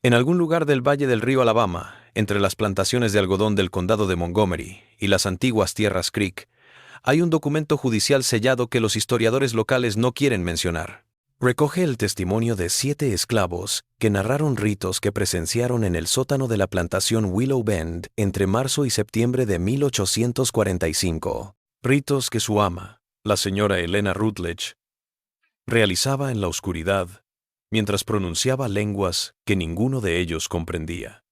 En algún lugar del valle del río Alabama, entre las plantaciones de algodón del condado de Montgomery y las antiguas tierras Creek, hay un documento judicial sellado que los historiadores locales no quieren mencionar. Recoge el testimonio de 7 esclavos que narraron ritos que presenciaron en el sótano de la plantación Willow Bend entre marzo y septiembre de 1845. Ritos que su ama, la señora Elena Rutledge, realizaba en la oscuridad, mientras pronunciaba lenguas que ninguno de ellos comprendía.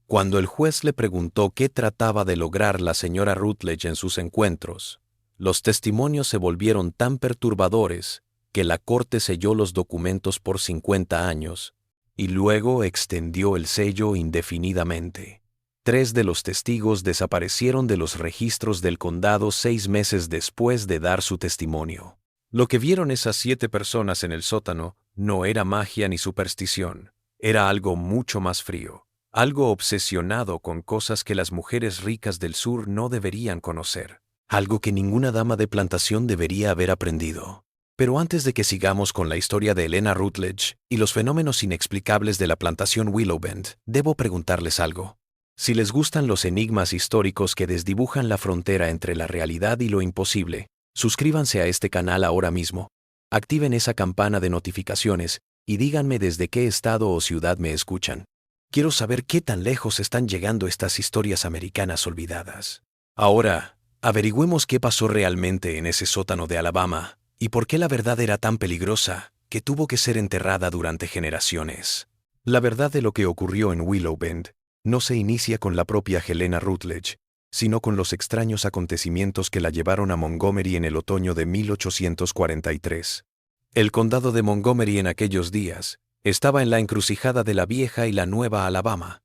Cuando el juez le preguntó qué trataba de lograr la señora Rutledge en sus encuentros, los testimonios se volvieron tan perturbadores que la corte selló los documentos por 50 años y luego extendió el sello indefinidamente. 3 de los testigos desaparecieron de los registros del condado 6 meses después de dar su testimonio. Lo que vieron esas 7 personas en el sótano no era magia ni superstición, era algo mucho más frío, algo obsesionado con cosas que las mujeres ricas del sur no deberían conocer, algo que ninguna dama de plantación debería haber aprendido. Pero antes de que sigamos con la historia de Elena Rutledge y los fenómenos inexplicables de la plantación Willow Bend, debo preguntarles algo. Si les gustan los enigmas históricos que desdibujan la frontera entre la realidad y lo imposible, suscríbanse a este canal ahora mismo, activen esa campana de notificaciones y díganme desde qué estado o ciudad me escuchan. Quiero saber qué tan lejos están llegando estas historias americanas olvidadas. Ahora, averigüemos qué pasó realmente en ese sótano de Alabama y por qué la verdad era tan peligrosa que tuvo que ser enterrada durante generaciones. La verdad de lo que ocurrió en Willow Bend no se inicia con la propia Helena Rutledge, sino con los extraños acontecimientos que la llevaron a Montgomery en el otoño de 1843. El condado de Montgomery en aquellos días estaba en la encrucijada de la vieja y la nueva Alabama.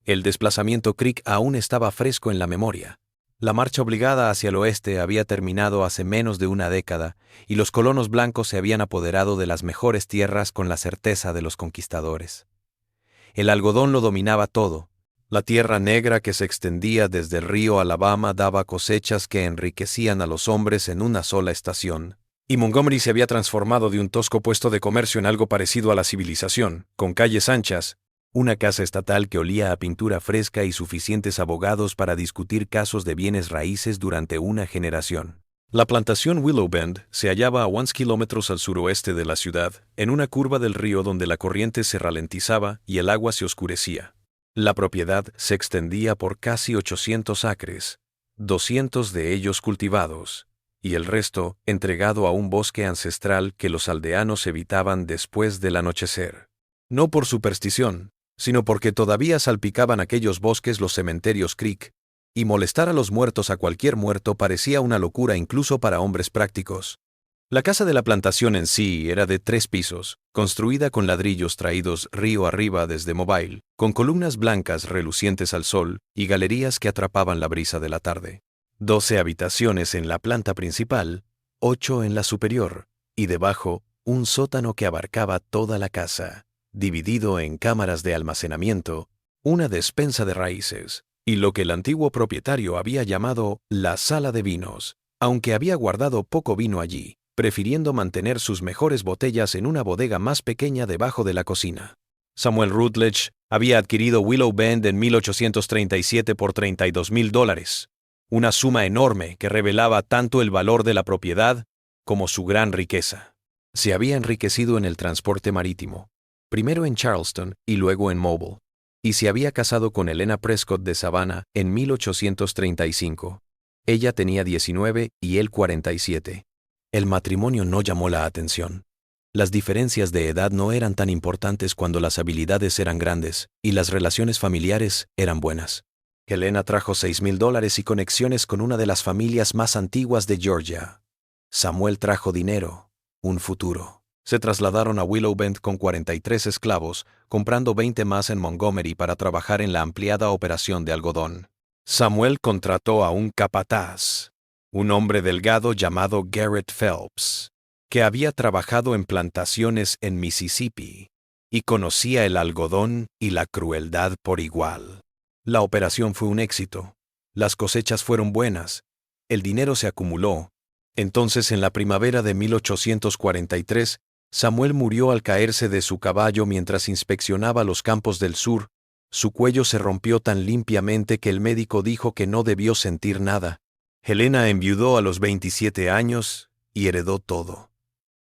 El desplazamiento Creek aún estaba fresco en la memoria. La marcha obligada hacia el oeste había terminado hace menos de una década y los colonos blancos se habían apoderado de las mejores tierras con la certeza de los conquistadores. El algodón lo dominaba todo. La tierra negra que se extendía desde el río Alabama daba cosechas que enriquecían a los hombres en una sola estación. Y Montgomery se había transformado de un tosco puesto de comercio en algo parecido a la civilización, con calles anchas, una casa estatal que olía a pintura fresca y suficientes abogados para discutir casos de bienes raíces durante una generación. La plantación Willow Bend se hallaba a 1 kilómetros al suroeste de la ciudad, en una curva del río donde la corriente se ralentizaba y el agua se oscurecía. La propiedad se extendía por casi 800 acres, 200 de ellos cultivados, y el resto entregado a un bosque ancestral que los aldeanos evitaban después del anochecer. No por superstición, sino porque todavía salpicaban aquellos bosques los cementerios Creek, y molestar a los muertos a cualquier muerto parecía una locura incluso para hombres prácticos. La casa de la plantación en sí era de 3 pisos, construida con ladrillos traídos río arriba desde Mobile, con columnas blancas relucientes al sol y galerías que atrapaban la brisa de la tarde. 12 habitaciones en la planta principal, 8 en la superior, y debajo un sótano que abarcaba toda la casa, dividido en cámaras de almacenamiento, una despensa de raíces, y lo que el antiguo propietario había llamado la sala de vinos, aunque había guardado poco vino allí, prefiriendo mantener sus mejores botellas en una bodega más pequeña debajo de la cocina. Samuel Rutledge había adquirido Willow Bend en 1837 por $32,000, una suma enorme que revelaba tanto el valor de la propiedad como su gran riqueza. Se había enriquecido en el transporte marítimo, primero en Charleston y luego en Mobile, y se había casado con Elena Prescott de Savannah en 1835. Ella tenía 19 y él 47. El matrimonio no llamó la atención. Las diferencias de edad no eran tan importantes cuando las habilidades eran grandes y las relaciones familiares eran buenas. Helena trajo $6,000 y conexiones con una de las familias más antiguas de Georgia. Samuel trajo dinero, un futuro. Se trasladaron a Willow Bend con 43 esclavos, comprando 20 más en Montgomery para trabajar en la ampliada operación de algodón. Samuel contrató a un capataz, un hombre delgado llamado Garrett Phelps, que había trabajado en plantaciones en Mississippi y conocía el algodón y la crueldad por igual. La operación fue un éxito. Las cosechas fueron buenas. El dinero se acumuló. Entonces, en la primavera de 1843, Samuel murió al caerse de su caballo mientras inspeccionaba los campos del sur. Su cuello se rompió tan limpiamente que el médico dijo que no debió sentir nada. Helena enviudó a los 27 años y heredó todo: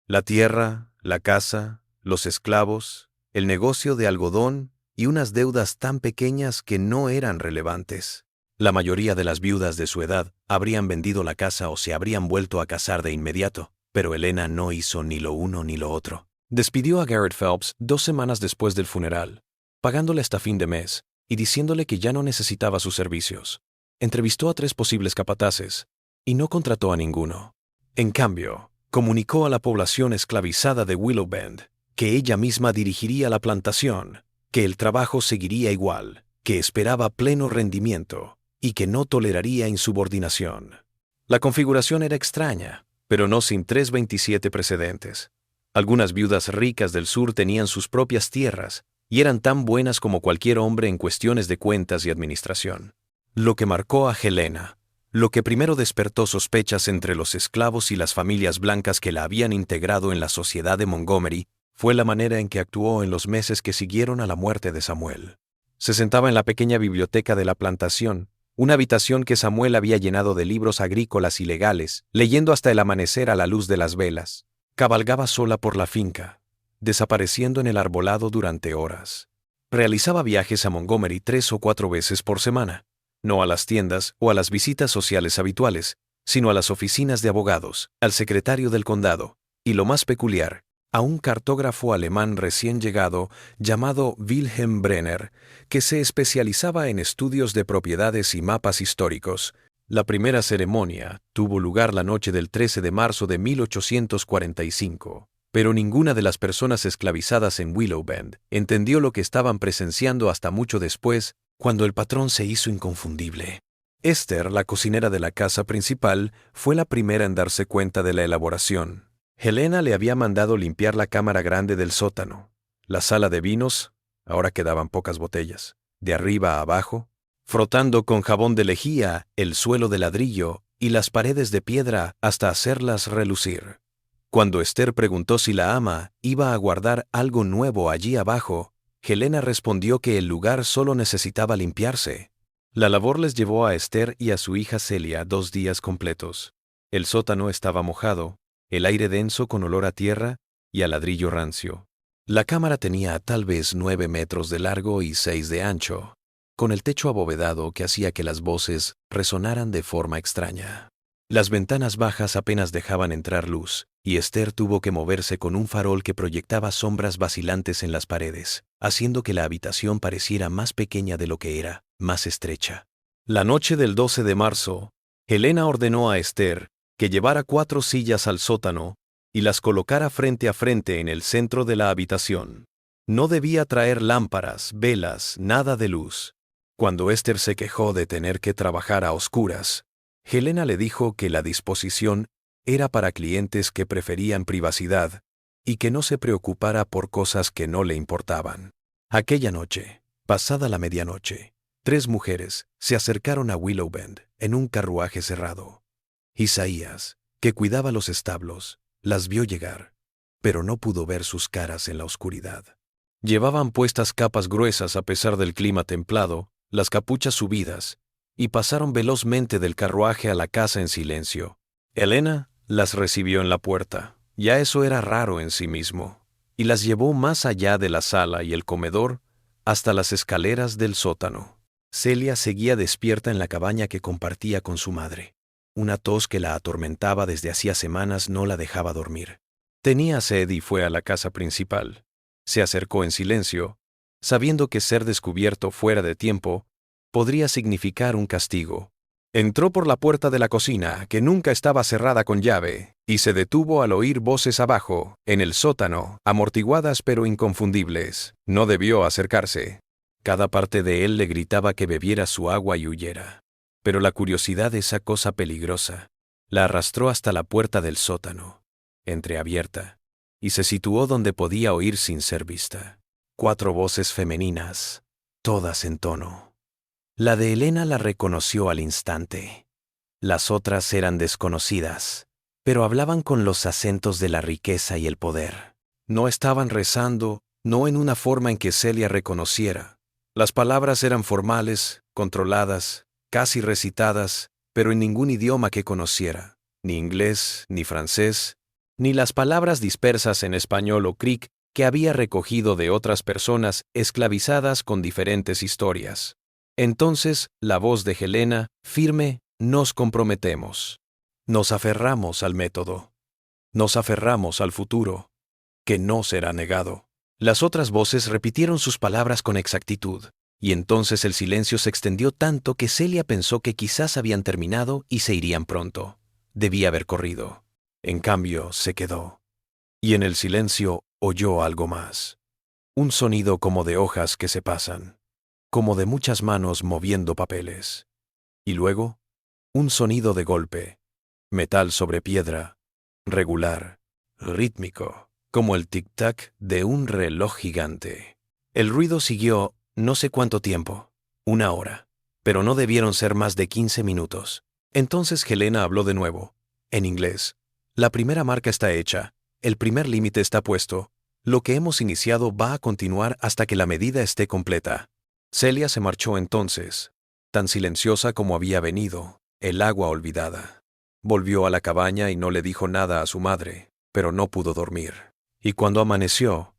la tierra, la casa, los esclavos, el negocio de algodón y unas deudas tan pequeñas que no eran relevantes. La mayoría de las viudas de su edad habrían vendido la casa o se habrían vuelto a casar de inmediato, pero Helena no hizo ni lo uno ni lo otro. Despidió a Garrett Phelps 2 semanas después del funeral, pagándole hasta fin de mes y diciéndole que ya no necesitaba sus servicios. Entrevistó a 3 posibles capataces y no contrató a ninguno. En cambio, comunicó a la población esclavizada de Willow Bend que ella misma dirigiría la plantación, que el trabajo seguiría igual, que esperaba pleno rendimiento y que no toleraría insubordinación. La configuración era extraña, pero no sin 327 precedentes. Algunas viudas ricas del sur tenían sus propias tierras y eran tan buenas como cualquier hombre en cuestiones de cuentas y administración. Lo que marcó a Helena, lo que primero despertó sospechas entre los esclavos y las familias blancas que la habían integrado en la sociedad de Montgomery, fue la manera en que actuó en los meses que siguieron a la muerte de Samuel. Se sentaba en la pequeña biblioteca de la plantación, una habitación que Samuel había llenado de libros agrícolas y legales, leyendo hasta el amanecer a la luz de las velas. Cabalgaba sola por la finca, desapareciendo en el arbolado durante horas. Realizaba viajes a Montgomery 3 o 4 veces por semana, no a las tiendas o a las visitas sociales habituales, sino a las oficinas de abogados, al secretario del condado, y lo más peculiar, a un cartógrafo alemán recién llegado llamado Wilhelm Brenner, que se especializaba en estudios de propiedades y mapas históricos. La primera ceremonia tuvo lugar la noche del 13 de marzo de 1845, pero ninguna de las personas esclavizadas en Willow Bend entendió lo que estaban presenciando hasta mucho después, cuando el patrón se hizo inconfundible. Esther, la cocinera de la casa principal, fue la primera en darse cuenta de la elaboración. Helena le había mandado limpiar la cámara grande del sótano, la sala de vinos, ahora quedaban pocas botellas, de arriba a abajo, frotando con jabón de lejía el suelo de ladrillo y las paredes de piedra hasta hacerlas relucir. Cuando Esther preguntó si la ama iba a guardar algo nuevo allí abajo, Helena respondió que el lugar solo necesitaba limpiarse. La labor les llevó a Esther y a su hija Celia 2 días completos. El sótano estaba mojado, el aire denso con olor a tierra y a ladrillo rancio. La cámara tenía tal vez 9 metros de largo y 6 de ancho, con el techo abovedado que hacía que las voces resonaran de forma extraña. Las ventanas bajas apenas dejaban entrar luz, y Esther tuvo que moverse con un farol que proyectaba sombras vacilantes en las paredes, haciendo que la habitación pareciera más pequeña de lo que era, más estrecha. La noche del 12 de marzo, Helena ordenó a Esther que llevara 4 sillas al sótano y las colocara frente a frente en el centro de la habitación. No debía traer lámparas, velas, nada de luz. Cuando Esther se quejó de tener que trabajar a oscuras, Helena le dijo que la disposición era para clientes que preferían privacidad y que no se preocupara por cosas que no le importaban. Aquella noche, pasada la medianoche, 3 mujeres se acercaron a Willow Bend en un carruaje cerrado. Isaías, que cuidaba los establos, las vio llegar, pero no pudo ver sus caras en la oscuridad. Llevaban puestas capas gruesas a pesar del clima templado, las capuchas subidas, y pasaron velozmente del carruaje a la casa en silencio. Helena las recibió en la puerta, ya eso era raro en sí mismo, y las llevó más allá de la sala y el comedor hasta las escaleras del sótano. Celia seguía despierta en la cabaña que compartía con su madre. Una tos que la atormentaba desde hacía semanas no la dejaba dormir. Tenía sed y fue a la casa principal. Se acercó en silencio, sabiendo que ser descubierto fuera de tiempo podría significar un castigo. Entró por la puerta de la cocina, que nunca estaba cerrada con llave, y se detuvo al oír voces abajo, en el sótano, amortiguadas pero inconfundibles. No debió acercarse. Cada parte de él le gritaba que bebiera su agua y huyera. Pero la curiosidad, esa cosa peligrosa, la arrastró hasta la puerta del sótano, entreabierta, y se situó donde podía oír sin ser vista. 4 voces femeninas, todas en tono. La de Helena la reconoció al instante. Las otras eran desconocidas, pero hablaban con los acentos de la riqueza y el poder. No estaban rezando, no en una forma en que Celia reconociera. Las palabras eran formales, controladas, casi recitadas, pero en ningún idioma que conociera, ni inglés, ni francés, ni las palabras dispersas en español o creek que había recogido de otras personas esclavizadas con diferentes historias. Entonces, la voz de Helena, firme, nos comprometemos. Nos aferramos al método. Nos aferramos al futuro, que no será negado. Las otras voces repitieron sus palabras con exactitud, y entonces el silencio se extendió tanto que Celia pensó que quizás habían terminado y se irían pronto. Debía haber corrido. En cambio, se quedó. Y en el silencio oyó algo más. Un sonido como de hojas que se pasan, como de muchas manos moviendo papeles. Y luego, un sonido de golpe, metal sobre piedra, regular, rítmico, como el tic-tac de un reloj gigante. El ruido siguió no sé cuánto tiempo, 1 hora, pero no debieron ser más de 15 minutos. Entonces Helena habló de nuevo, en inglés. La primera marca está hecha, el primer límite está puesto, lo que hemos iniciado va a continuar hasta que la medida esté completa. Celia se marchó entonces, tan silenciosa como había venido, el agua olvidada. Volvió a la cabaña y no le dijo nada a su madre, pero no pudo dormir. Y cuando amaneció,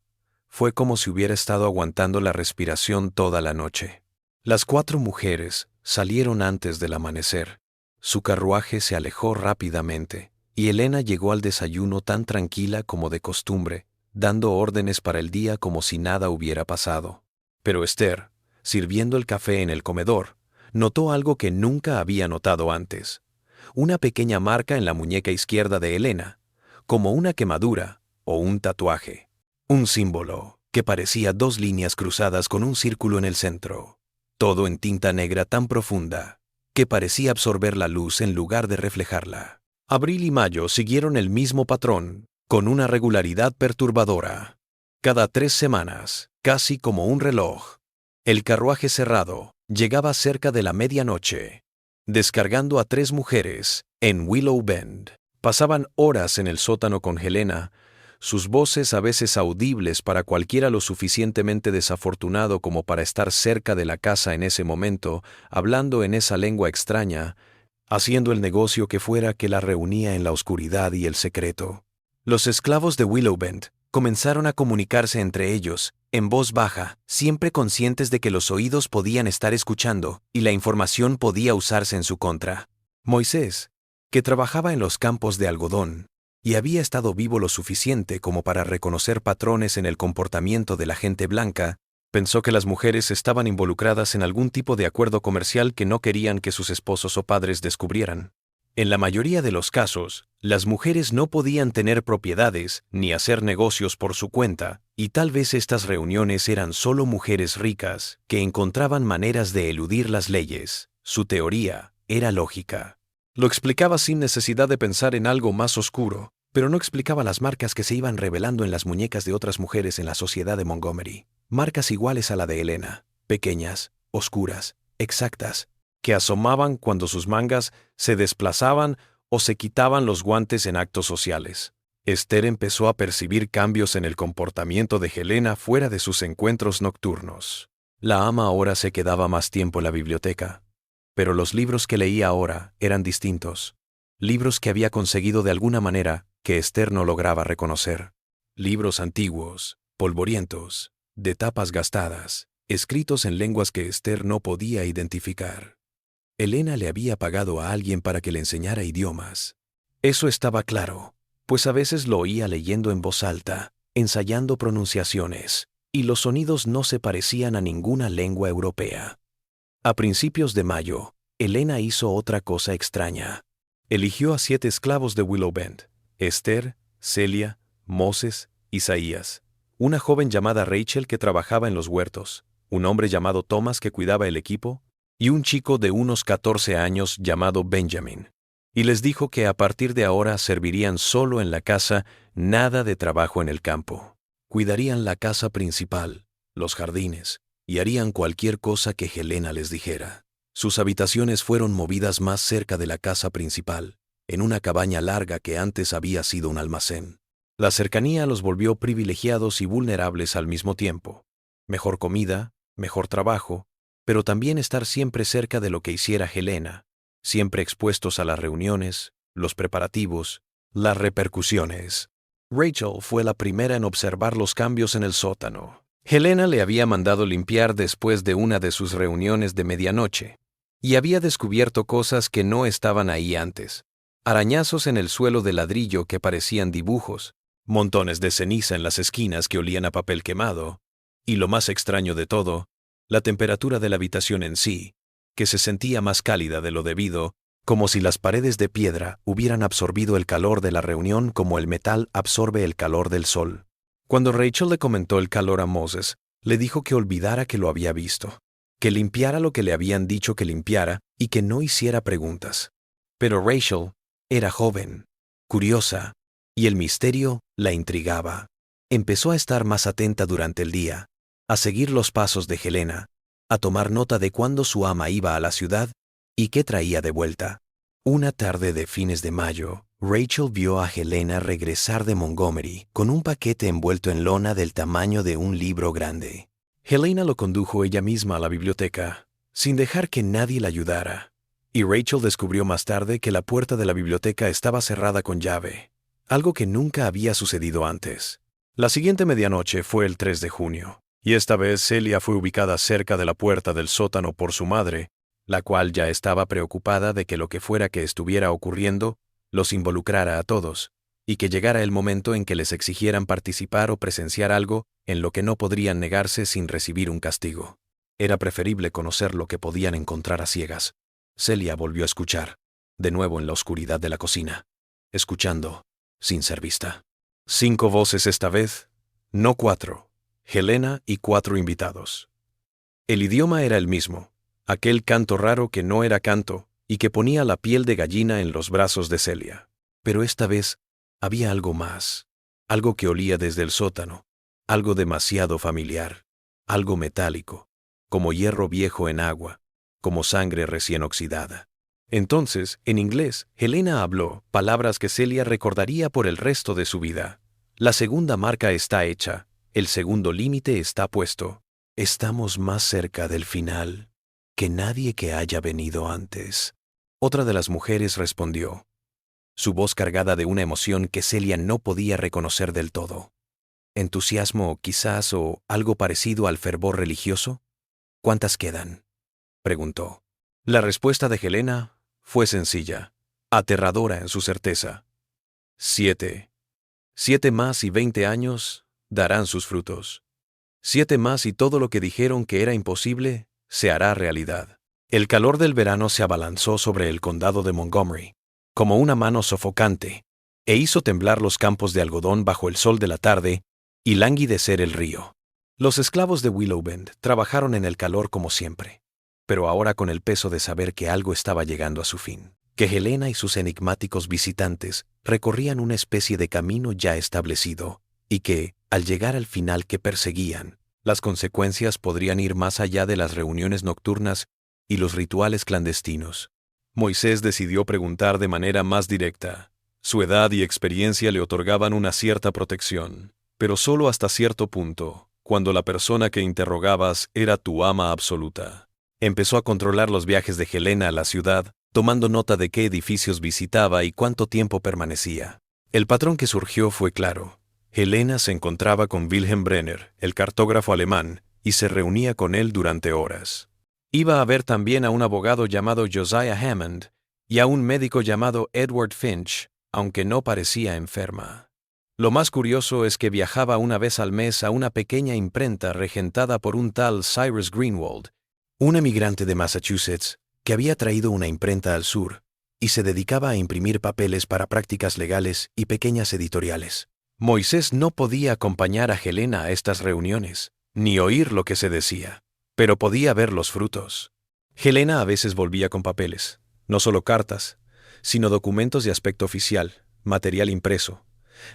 fue como si hubiera estado aguantando la respiración toda la noche. Las 4 mujeres salieron antes del amanecer. Su carruaje se alejó rápidamente, y Helena llegó al desayuno tan tranquila como de costumbre, dando órdenes para el día como si nada hubiera pasado. Pero Esther, sirviendo el café en el comedor, notó algo que nunca había notado antes. Una pequeña marca en la muñeca izquierda de Helena, como una quemadura o un tatuaje. Un símbolo que parecía 2 líneas cruzadas con un círculo en el centro. Todo en tinta negra tan profunda que parecía absorber la luz en lugar de reflejarla. Abril y mayo siguieron el mismo patrón, con una regularidad perturbadora. Cada 3 semanas, casi como un reloj, el carruaje cerrado llegaba cerca de la medianoche, descargando a 3 mujeres en Willow Bend. Pasaban horas en el sótano con Helena, sus voces a veces audibles para cualquiera lo suficientemente desafortunado como para estar cerca de la casa en ese momento, hablando en esa lengua extraña, haciendo el negocio que fuera que la reunía en la oscuridad y el secreto. Los esclavos de Willow Bend comenzaron a comunicarse entre ellos, en voz baja, siempre conscientes de que los oídos podían estar escuchando y la información podía usarse en su contra. Moisés, que trabajaba en los campos de algodón, y había estado vivo lo suficiente como para reconocer patrones en el comportamiento de la gente blanca, pensó que las mujeres estaban involucradas en algún tipo de acuerdo comercial que no querían que sus esposos o padres descubrieran. En la mayoría de los casos, las mujeres no podían tener propiedades ni hacer negocios por su cuenta, y tal vez estas reuniones eran solo mujeres ricas que encontraban maneras de eludir las leyes. Su teoría era lógica. Lo explicaba sin necesidad de pensar en algo más oscuro, pero no explicaba las marcas que se iban revelando en las muñecas de otras mujeres en la sociedad de Montgomery. Marcas iguales a la de Helena, pequeñas, oscuras, exactas, que asomaban cuando sus mangas se desplazaban o se quitaban los guantes en actos sociales. Esther empezó a percibir cambios en el comportamiento de Helena fuera de sus encuentros nocturnos. La ama ahora se quedaba más tiempo en la biblioteca, pero los libros que leía ahora eran distintos. Libros que había conseguido de alguna manera que Esther no lograba reconocer. Libros antiguos, polvorientos, de tapas gastadas, escritos en lenguas que Esther no podía identificar. Helena le había pagado a alguien para que le enseñara idiomas. Eso estaba claro, pues a veces lo oía leyendo en voz alta, ensayando pronunciaciones, y los sonidos no se parecían a ninguna lengua europea. A principios de mayo, Helena hizo otra cosa extraña. Eligió a 7 esclavos de Willow Bend: Esther, Celia, Moses, Isaías, una joven llamada Rachel que trabajaba en los huertos, un hombre llamado Thomas que cuidaba el equipo, y un chico de unos 14 años llamado Benjamin. Y les dijo que a partir de ahora servirían solo en la casa, nada de trabajo en el campo. Cuidarían la casa principal, los jardines, y harían cualquier cosa que Helena les dijera. Sus habitaciones fueron movidas más cerca de la casa principal, en una cabaña larga que antes había sido un almacén. La cercanía los volvió privilegiados y vulnerables al mismo tiempo. Mejor comida, mejor trabajo, pero también estar siempre cerca de lo que hiciera Helena, siempre expuestos a las reuniones, los preparativos, las repercusiones. Rachel fue la primera en observar los cambios en el sótano. Helena le había mandado limpiar después de una de sus reuniones de medianoche, y había descubierto cosas que no estaban ahí antes. Arañazos en el suelo de ladrillo que parecían dibujos, montones de ceniza en las esquinas que olían a papel quemado, y lo más extraño de todo, la temperatura de la habitación en sí, que se sentía más cálida de lo debido, como si las paredes de piedra hubieran absorbido el calor de la reunión como el metal absorbe el calor del sol. Cuando Rachel le comentó el calor a Moses, le dijo que olvidara que lo había visto, que limpiara lo que le habían dicho que limpiara y que no hiciera preguntas. Pero Rachel era joven, curiosa, y el misterio la intrigaba. Empezó a estar más atenta durante el día, a seguir los pasos de Helena, a tomar nota de cuándo su ama iba a la ciudad y qué traía de vuelta. Una tarde de fines de mayo, Rachel vio a Helena regresar de Montgomery con un paquete envuelto en lona del tamaño de un libro grande. Helena lo condujo ella misma a la biblioteca, sin dejar que nadie la ayudara, y Rachel descubrió más tarde que la puerta de la biblioteca estaba cerrada con llave, algo que nunca había sucedido antes. La siguiente medianoche fue el 3 de junio, y esta vez Celia fue ubicada cerca de la puerta del sótano por su madre, la cual ya estaba preocupada de que lo que fuera que estuviera ocurriendo los involucrara a todos, y que llegara el momento en que les exigieran participar o presenciar algo en lo que no podrían negarse sin recibir un castigo. Era preferible conocer lo que podían encontrar a ciegas. Celia volvió a escuchar, de nuevo en la oscuridad de la cocina, escuchando, sin ser vista. 5 voces esta vez, no 4, Helena y 4 invitados. El idioma era el mismo, aquel canto raro que no era canto y que ponía la piel de gallina en los brazos de Celia. Pero esta vez había algo más, algo que olía desde el sótano, algo demasiado familiar, algo metálico, como hierro viejo en agua, como sangre recién oxidada. Entonces, en inglés, Helena habló palabras que Celia recordaría por el resto de su vida. La segunda marca está hecha, el segundo límite está puesto. Estamos más cerca del final que nadie que haya venido antes. Otra de las mujeres respondió, su voz cargada de una emoción que Celia no podía reconocer del todo. ¿Entusiasmo, quizás, o algo parecido al fervor religioso? ¿Cuántas quedan?, preguntó. La respuesta de Helena fue sencilla, aterradora en su certeza. 7. 7 más y 20 años darán sus frutos. 7 más y todo lo que dijeron que era imposible se hará realidad. El calor del verano se abalanzó sobre el condado de Montgomery, como una mano sofocante, e hizo temblar los campos de algodón bajo el sol de la tarde y languidecer el río. Los esclavos de Willow Bend trabajaron en el calor como siempre, pero ahora con el peso de saber que algo estaba llegando a su fin, que Helena y sus enigmáticos visitantes recorrían una especie de camino ya establecido, y que, al llegar al final que perseguían, las consecuencias podrían ir más allá de las reuniones nocturnas y los rituales clandestinos. Moisés decidió preguntar de manera más directa. Su edad y experiencia le otorgaban una cierta protección, pero solo hasta cierto punto, cuando la persona que interrogabas era tu ama absoluta. Empezó a controlar los viajes de Helena a la ciudad, tomando nota de qué edificios visitaba y cuánto tiempo permanecía. El patrón que surgió fue claro. Helena se encontraba con Wilhelm Brenner, el cartógrafo alemán, y se reunía con él durante horas. Iba a ver también a un abogado llamado Josiah Hammond y a un médico llamado Edward Finch, aunque no parecía enferma. Lo más curioso es que viajaba una vez al mes a una pequeña imprenta regentada por un tal Cyrus Greenwald, un emigrante de Massachusetts que había traído una imprenta al sur y se dedicaba a imprimir papeles para prácticas legales y pequeñas editoriales. Moisés no podía acompañar a Helena a estas reuniones, ni oír lo que se decía, pero podía ver los frutos. Helena a veces volvía con papeles, no solo cartas, sino documentos de aspecto oficial, material impreso,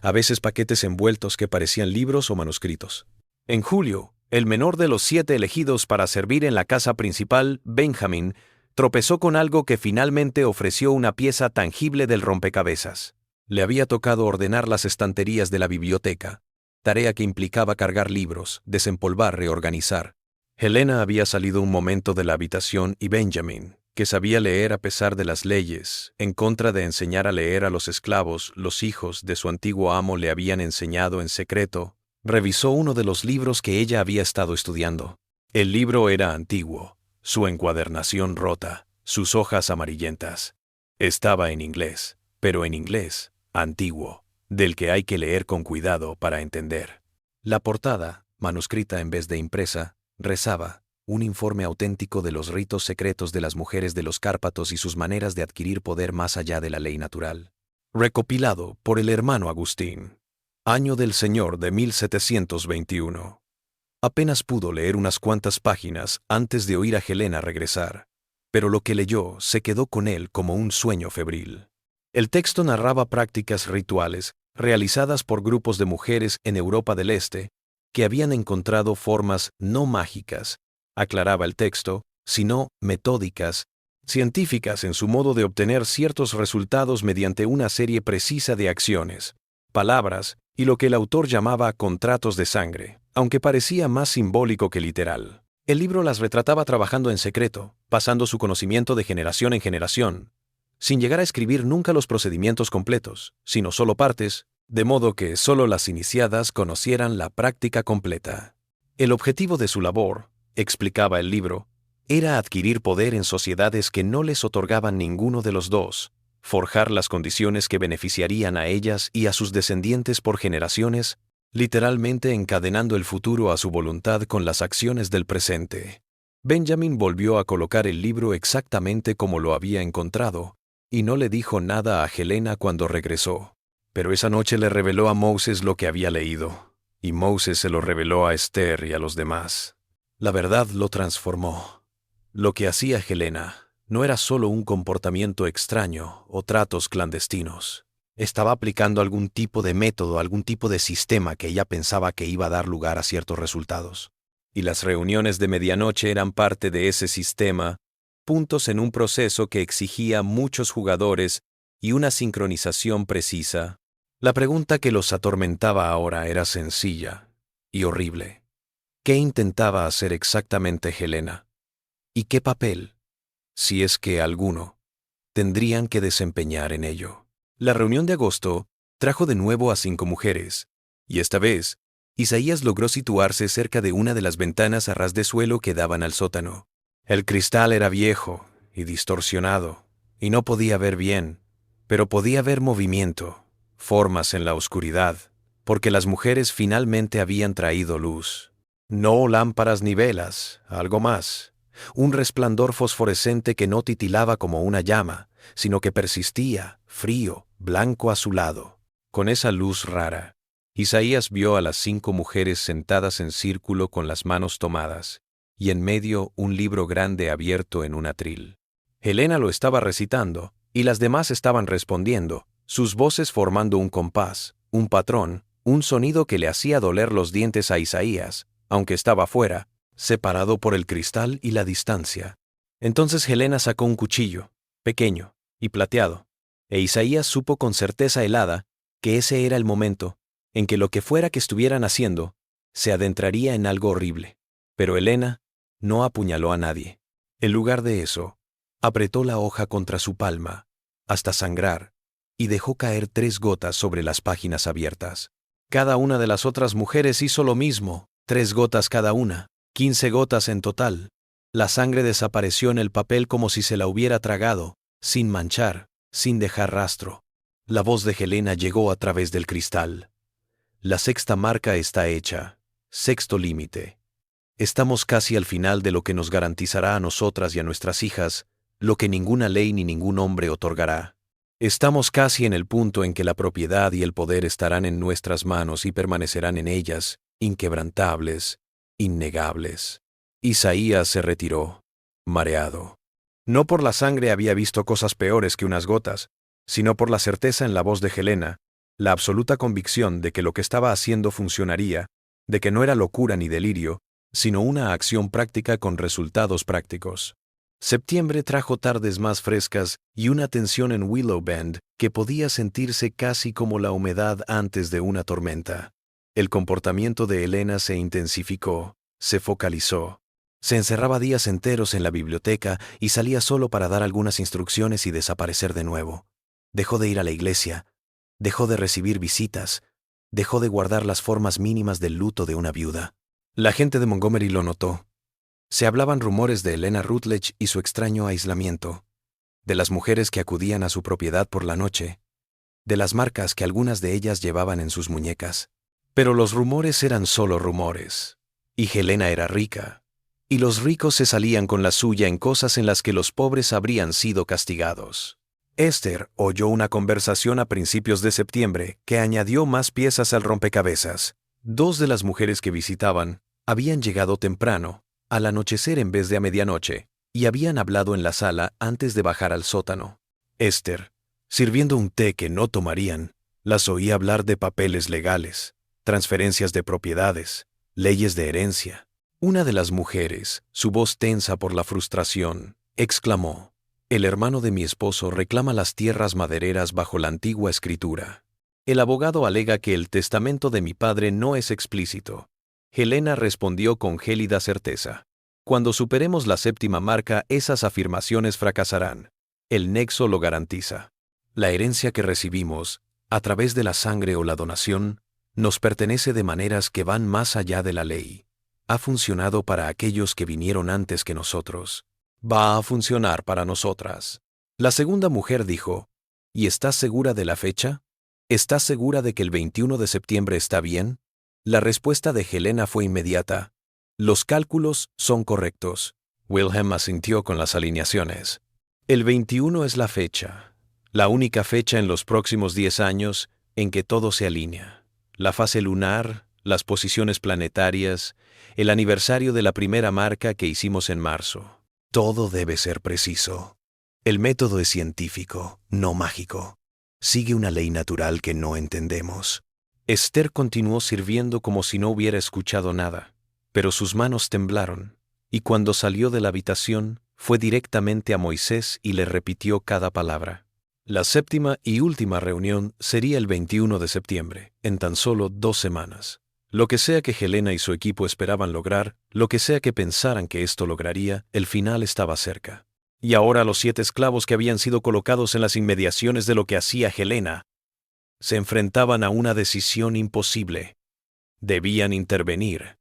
a veces paquetes envueltos que parecían libros o manuscritos. En julio, el menor de los 7 elegidos para servir en la casa principal, Benjamin, tropezó con algo que finalmente ofreció una pieza tangible del rompecabezas. Le había tocado ordenar las estanterías de la biblioteca, tarea que implicaba cargar libros, desempolvar, reorganizar. Helena había salido un momento de la habitación y Benjamin, que sabía leer a pesar de las leyes, en contra de enseñar a leer a los esclavos, los hijos de su antiguo amo le habían enseñado en secreto, revisó uno de los libros que ella había estado estudiando. El libro era antiguo, su encuadernación rota, sus hojas amarillentas. Estaba en inglés, pero en inglés antiguo, del que hay que leer con cuidado para entender. La portada, manuscrita en vez de impresa, rezaba, un informe auténtico de los ritos secretos de las mujeres de los Cárpatos y sus maneras de adquirir poder más allá de la ley natural. Recopilado por el hermano Agustín. Año del Señor de 1721. Apenas pudo leer unas cuantas páginas antes de oír a Helena regresar, pero lo que leyó se quedó con él como un sueño febril. El texto narraba prácticas rituales realizadas por grupos de mujeres en Europa del Este que habían encontrado formas no mágicas, aclaraba el texto, sino metódicas, científicas en su modo de obtener ciertos resultados mediante una serie precisa de acciones, palabras y lo que el autor llamaba contratos de sangre, aunque parecía más simbólico que literal. El libro las retrataba trabajando en secreto, pasando su conocimiento de generación en generación, sin llegar a escribir nunca los procedimientos completos, sino solo partes, de modo que solo las iniciadas conocieran la práctica completa. El objetivo de su labor, explicaba el libro, era adquirir poder en sociedades que no les otorgaban ninguno de los dos, forjar las condiciones que beneficiarían a ellas y a sus descendientes por generaciones, literalmente encadenando el futuro a su voluntad con las acciones del presente. Benjamin volvió a colocar el libro exactamente como lo había encontrado, y no le dijo nada a Helena cuando regresó. Pero esa noche le reveló a Moses lo que había leído, y Moses se lo reveló a Esther y a los demás. La verdad lo transformó. Lo que hacía Helena no era solo un comportamiento extraño o tratos clandestinos. Estaba aplicando algún tipo de método, algún tipo de sistema que ella pensaba que iba a dar lugar a ciertos resultados. Y las reuniones de medianoche eran parte de ese sistema, puntos en un proceso que exigía muchos jugadores y una sincronización precisa. La pregunta que los atormentaba ahora era sencilla y horrible. ¿Qué intentaba hacer exactamente Helena? ¿Y qué papel, si es que alguno, tendrían que desempeñar en ello? La reunión de agosto trajo de nuevo a 5 mujeres, y esta vez, Isaías logró situarse cerca de una de las ventanas a ras de suelo que daban al sótano. El cristal era viejo y distorsionado, y no podía ver bien, pero podía ver movimiento, formas en la oscuridad, porque las mujeres finalmente habían traído luz. No lámparas ni velas, algo más. Un resplandor fosforescente que no titilaba como una llama, sino que persistía, frío, blanco azulado. Con esa luz rara, Isaías vio a las 5 mujeres sentadas en círculo con las manos tomadas, y en medio un libro grande abierto en un atril. Helena lo estaba recitando, y las demás estaban respondiendo, sus voces formando un compás, un patrón, un sonido que le hacía doler los dientes a Isaías, aunque estaba fuera, separado por el cristal y la distancia. Entonces Helena sacó un cuchillo, pequeño y plateado, e Isaías supo con certeza helada que ese era el momento en que lo que fuera que estuvieran haciendo se adentraría en algo horrible. Pero Helena no apuñaló a nadie. En lugar de eso, apretó la hoja contra su palma, hasta sangrar, y dejó caer 3 gotas sobre las páginas abiertas. Cada una de las otras mujeres hizo lo mismo, 3 gotas cada una, 15 gotas en total. La sangre desapareció en el papel como si se la hubiera tragado, sin manchar, sin dejar rastro. La voz de Helena llegó a través del cristal. La 6ª marca está hecha, 6º límite. Estamos casi al final de lo que nos garantizará a nosotras y a nuestras hijas lo que ninguna ley ni ningún hombre otorgará. Estamos casi en el punto en que la propiedad y el poder estarán en nuestras manos y permanecerán en ellas, inquebrantables, innegables. Isaías se retiró, mareado. No por la sangre había visto cosas peores que unas gotas, sino por la certeza en la voz de Helena, la absoluta convicción de que lo que estaba haciendo funcionaría, de que no era locura ni delirio, sino una acción práctica con resultados prácticos. Septiembre trajo tardes más frescas y una tensión en Willow Bend que podía sentirse casi como la humedad antes de una tormenta. El comportamiento de Helena se intensificó, se focalizó. Se encerraba días enteros en la biblioteca y salía solo para dar algunas instrucciones y desaparecer de nuevo. Dejó de ir a la iglesia, dejó de recibir visitas, dejó de guardar las formas mínimas del luto de una viuda. La gente de Montgomery lo notó. Se hablaban rumores de Helena Rutledge y su extraño aislamiento, de las mujeres que acudían a su propiedad por la noche, de las marcas que algunas de ellas llevaban en sus muñecas. Pero los rumores eran solo rumores, y Helena era rica, y los ricos se salían con la suya en cosas en las que los pobres habrían sido castigados. Esther oyó una conversación a principios de septiembre que añadió más piezas al rompecabezas. Dos de las mujeres que visitaban habían llegado temprano, al anochecer en vez de a medianoche, y habían hablado en la sala antes de bajar al sótano. Esther, sirviendo un té que no tomarían, las oía hablar de papeles legales, transferencias de propiedades, leyes de herencia. Una de las mujeres, su voz tensa por la frustración, exclamó: «El hermano de mi esposo reclama las tierras madereras bajo la antigua escritura. El abogado alega que el testamento de mi padre no es explícito». Helena respondió con gélida certeza: «Cuando superemos la séptima marca, esas afirmaciones fracasarán. El nexo lo garantiza. La herencia que recibimos, a través de la sangre o la donación, nos pertenece de maneras que van más allá de la ley. Ha funcionado para aquellos que vinieron antes que nosotros. Va a funcionar para nosotras». La segunda mujer dijo: «¿Y estás segura de la fecha? ¿Estás segura de que el 21 de septiembre está bien?» La respuesta de Helena fue inmediata: «Los cálculos son correctos». Wilhelm asintió con las alineaciones. «El 21 es la fecha, la única fecha en los próximos 10 años en que todo se alinea. La fase lunar, las posiciones planetarias, el aniversario de la primera marca que hicimos en marzo. Todo debe ser preciso. El método es científico, no mágico. Sigue una ley natural que no entendemos». Esther continuó sirviendo como si no hubiera escuchado nada, pero sus manos temblaron, y cuando salió de la habitación, fue directamente a Moisés y le repitió cada palabra. La séptima y última reunión sería el 21 de septiembre, en tan solo 2 semanas. Lo que sea que Helena y su equipo esperaban lograr, lo que sea que pensaran que esto lograría, el final estaba cerca. Y ahora los 7 esclavos que habían sido colocados en las inmediaciones de lo que hacía Helena se enfrentaban a una decisión imposible. Debían intervenir,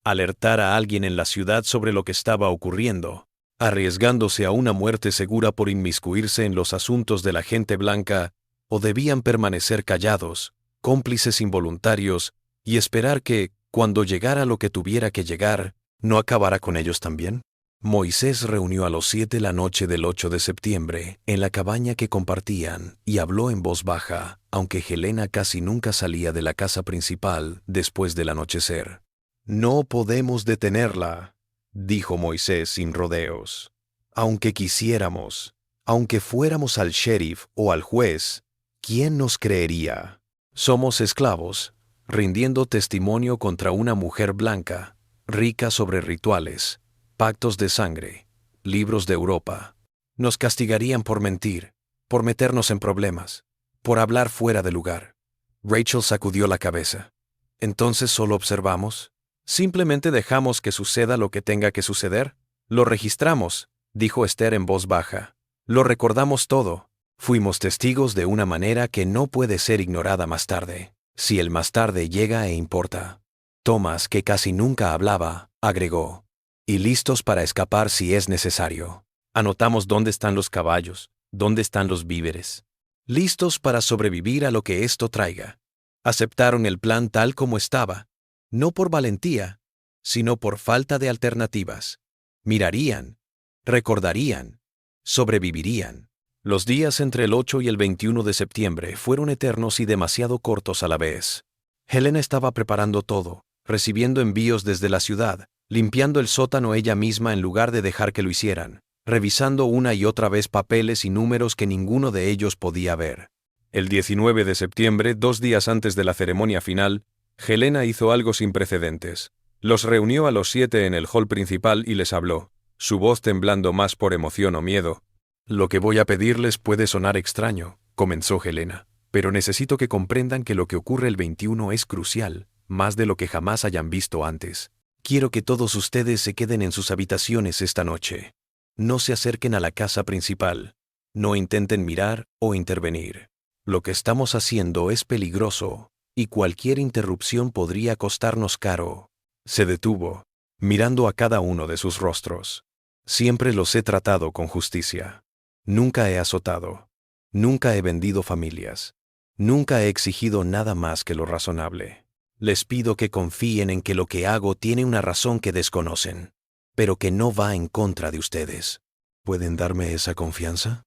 alertar a alguien en la ciudad sobre lo que estaba ocurriendo, arriesgándose a una muerte segura por inmiscuirse en los asuntos de la gente blanca, o debían permanecer callados, cómplices involuntarios, y esperar que, cuando llegara lo que tuviera que llegar, no acabara con ellos también. Moisés reunió a los 7 la noche del 8 de septiembre en la cabaña que compartían y habló en voz baja, aunque Helena casi nunca salía de la casa principal después del anochecer. «No podemos detenerla», dijo Moisés sin rodeos. «Aunque quisiéramos, aunque fuéramos al sheriff o al juez, ¿quién nos creería? Somos esclavos, rindiendo testimonio contra una mujer blanca, rica sobre rituales, pactos de sangre, libros de Europa. Nos castigarían por mentir, por meternos en problemas, por hablar fuera de lugar». Rachel sacudió la cabeza. «¿Entonces solo observamos? ¿Simplemente dejamos que suceda lo que tenga que suceder? Lo registramos», dijo Esther en voz baja. «Lo recordamos todo. Fuimos testigos de una manera que no puede ser ignorada más tarde, si el más tarde llega e importa». Thomas, que casi nunca hablaba, agregó: «Y listos para escapar si es necesario. Anotamos dónde están los caballos, dónde están los víveres. Listos para sobrevivir a lo que esto traiga». Aceptaron el plan tal como estaba, no por valentía, sino por falta de alternativas. Mirarían, recordarían, sobrevivirían. Los días entre el 8 y el 21 de septiembre fueron eternos y demasiado cortos a la vez. Helena estaba preparando todo, recibiendo envíos desde la ciudad, limpiando el sótano ella misma en lugar de dejar que lo hicieran, revisando una y otra vez papeles y números que ninguno de ellos podía ver. El 19 de septiembre, 2 días antes de la ceremonia final, Helena hizo algo sin precedentes. Los reunió a los 7 en el hall principal y les habló. su voz temblando más por emoción o miedo. Lo que voy a pedirles puede sonar extraño, comenzó Helena, pero necesito que comprendan que lo que ocurre el 21 es crucial, más de lo que jamás hayan visto antes. Quiero que todos ustedes se queden en sus habitaciones esta noche. No se acerquen a la casa principal. No intenten mirar o intervenir. Lo que estamos haciendo es peligroso, y cualquier interrupción podría costarnos caro. Se detuvo, mirando a cada uno de sus rostros. Siempre los he tratado con justicia. Nunca he azotado. Nunca he vendido familias. Nunca he exigido nada más que lo razonable. Les pido que confíen en que lo que hago tiene una razón que desconocen, pero que no va en contra de ustedes. ¿Pueden darme esa confianza?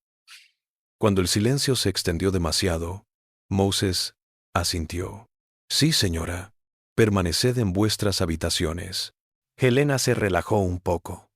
Cuando el silencio se extendió demasiado, Moses asintió. Sí, señora. Permaneced en vuestras habitaciones. Helena se relajó un poco.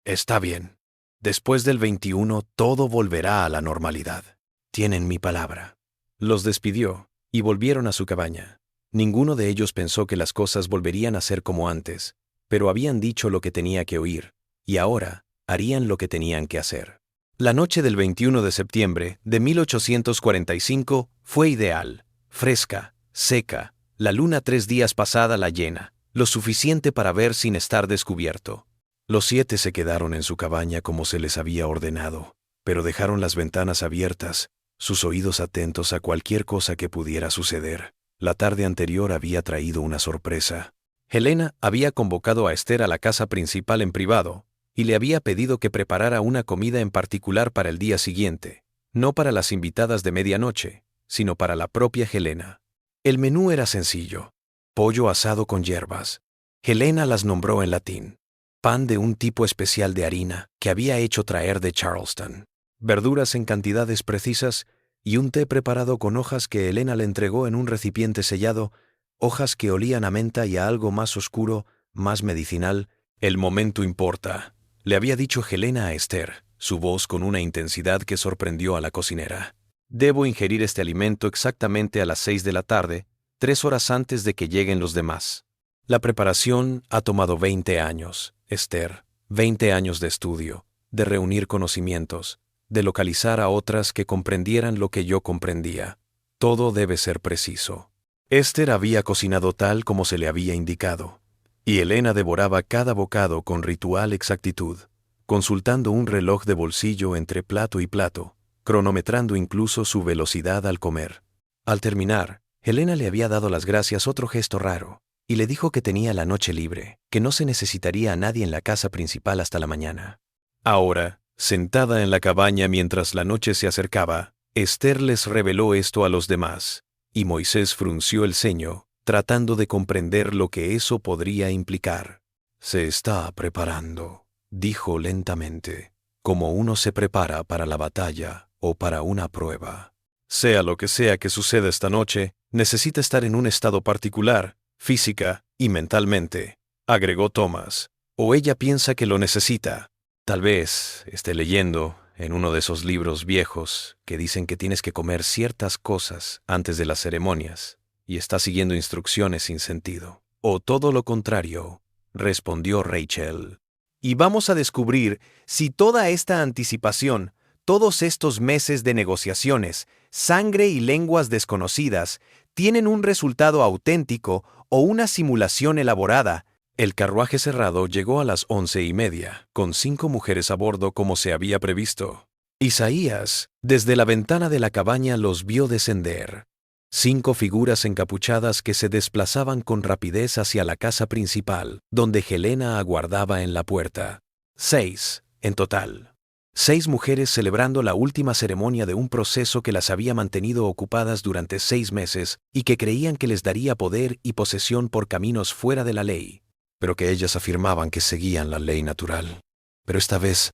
Está bien. Después del 21 todo volverá a la normalidad. Tienen mi palabra. Los despidió y volvieron a su cabaña. Ninguno de ellos pensó que las cosas volverían a ser como antes, pero habían dicho lo que tenía que oír, y ahora harían lo que tenían que hacer. La noche del 21 de septiembre de 1845 fue ideal, fresca, seca, la luna 3 días pasada la llena, lo suficiente para ver sin estar descubierto. Los 7 se quedaron en su cabaña como se les había ordenado, pero dejaron las ventanas abiertas, sus oídos atentos a cualquier cosa que pudiera suceder. La tarde anterior había traído una sorpresa. Helena había convocado a Esther a la casa principal en privado y le había pedido que preparara una comida en particular para el día siguiente, no para las invitadas de medianoche, sino para la propia Helena. El menú era sencillo: pollo asado con hierbas. Helena las nombró en latín. Pan de un tipo especial de harina que había hecho traer de Charleston. Verduras en cantidades precisas y un té preparado con hojas que Helena le entregó en un recipiente sellado, hojas que olían a menta y a algo más oscuro, más medicinal. El momento importa, le había dicho Helena a Esther, su voz con una intensidad que sorprendió a la cocinera. Debo ingerir este alimento exactamente a las 6 de la tarde, 3 horas antes de que lleguen los demás. La preparación ha tomado 20 años, Esther, 20 años de estudio, de reunir conocimientos, de localizar a otras que comprendieran lo que yo comprendía. Todo debe ser preciso. Esther había cocinado tal como se le había indicado, y Helena devoraba cada bocado con ritual exactitud, consultando un reloj de bolsillo entre plato y plato, cronometrando incluso su velocidad al comer. Al terminar, Helena le había dado las gracias otro gesto raro, y le dijo que tenía la noche libre, que no se necesitaría a nadie en la casa principal hasta la mañana. Ahora, sentada en la cabaña mientras la noche se acercaba, Esther les reveló esto a los demás, y Moisés frunció el ceño, tratando de comprender lo que eso podría implicar. Se está preparando, dijo lentamente, como uno se prepara para la batalla o para una prueba. Sea lo que sea que suceda esta noche, necesita estar en un estado particular, física y mentalmente, agregó Thomas, o ella piensa que lo necesita. Tal vez esté leyendo en uno de esos libros viejos que dicen que tienes que comer ciertas cosas antes de las ceremonias y está siguiendo instrucciones sin sentido. O todo lo contrario, respondió Rachel. Y vamos a descubrir si toda esta anticipación, todos estos meses de negociaciones, sangre y lenguas desconocidas, tienen un resultado auténtico o una simulación elaborada. El carruaje cerrado llegó a las 11:30, con 5 mujeres a bordo como se había previsto. Isaías, desde la ventana de la cabaña, los vio descender. 5 figuras encapuchadas que se desplazaban con rapidez hacia la casa principal, donde Helena aguardaba en la puerta. 6, en total. 6 mujeres celebrando la última ceremonia de un proceso que las había mantenido ocupadas durante 6 meses y que creían que les daría poder y posesión por caminos fuera de la ley, pero que ellas afirmaban que seguían la ley natural. Pero esta vez,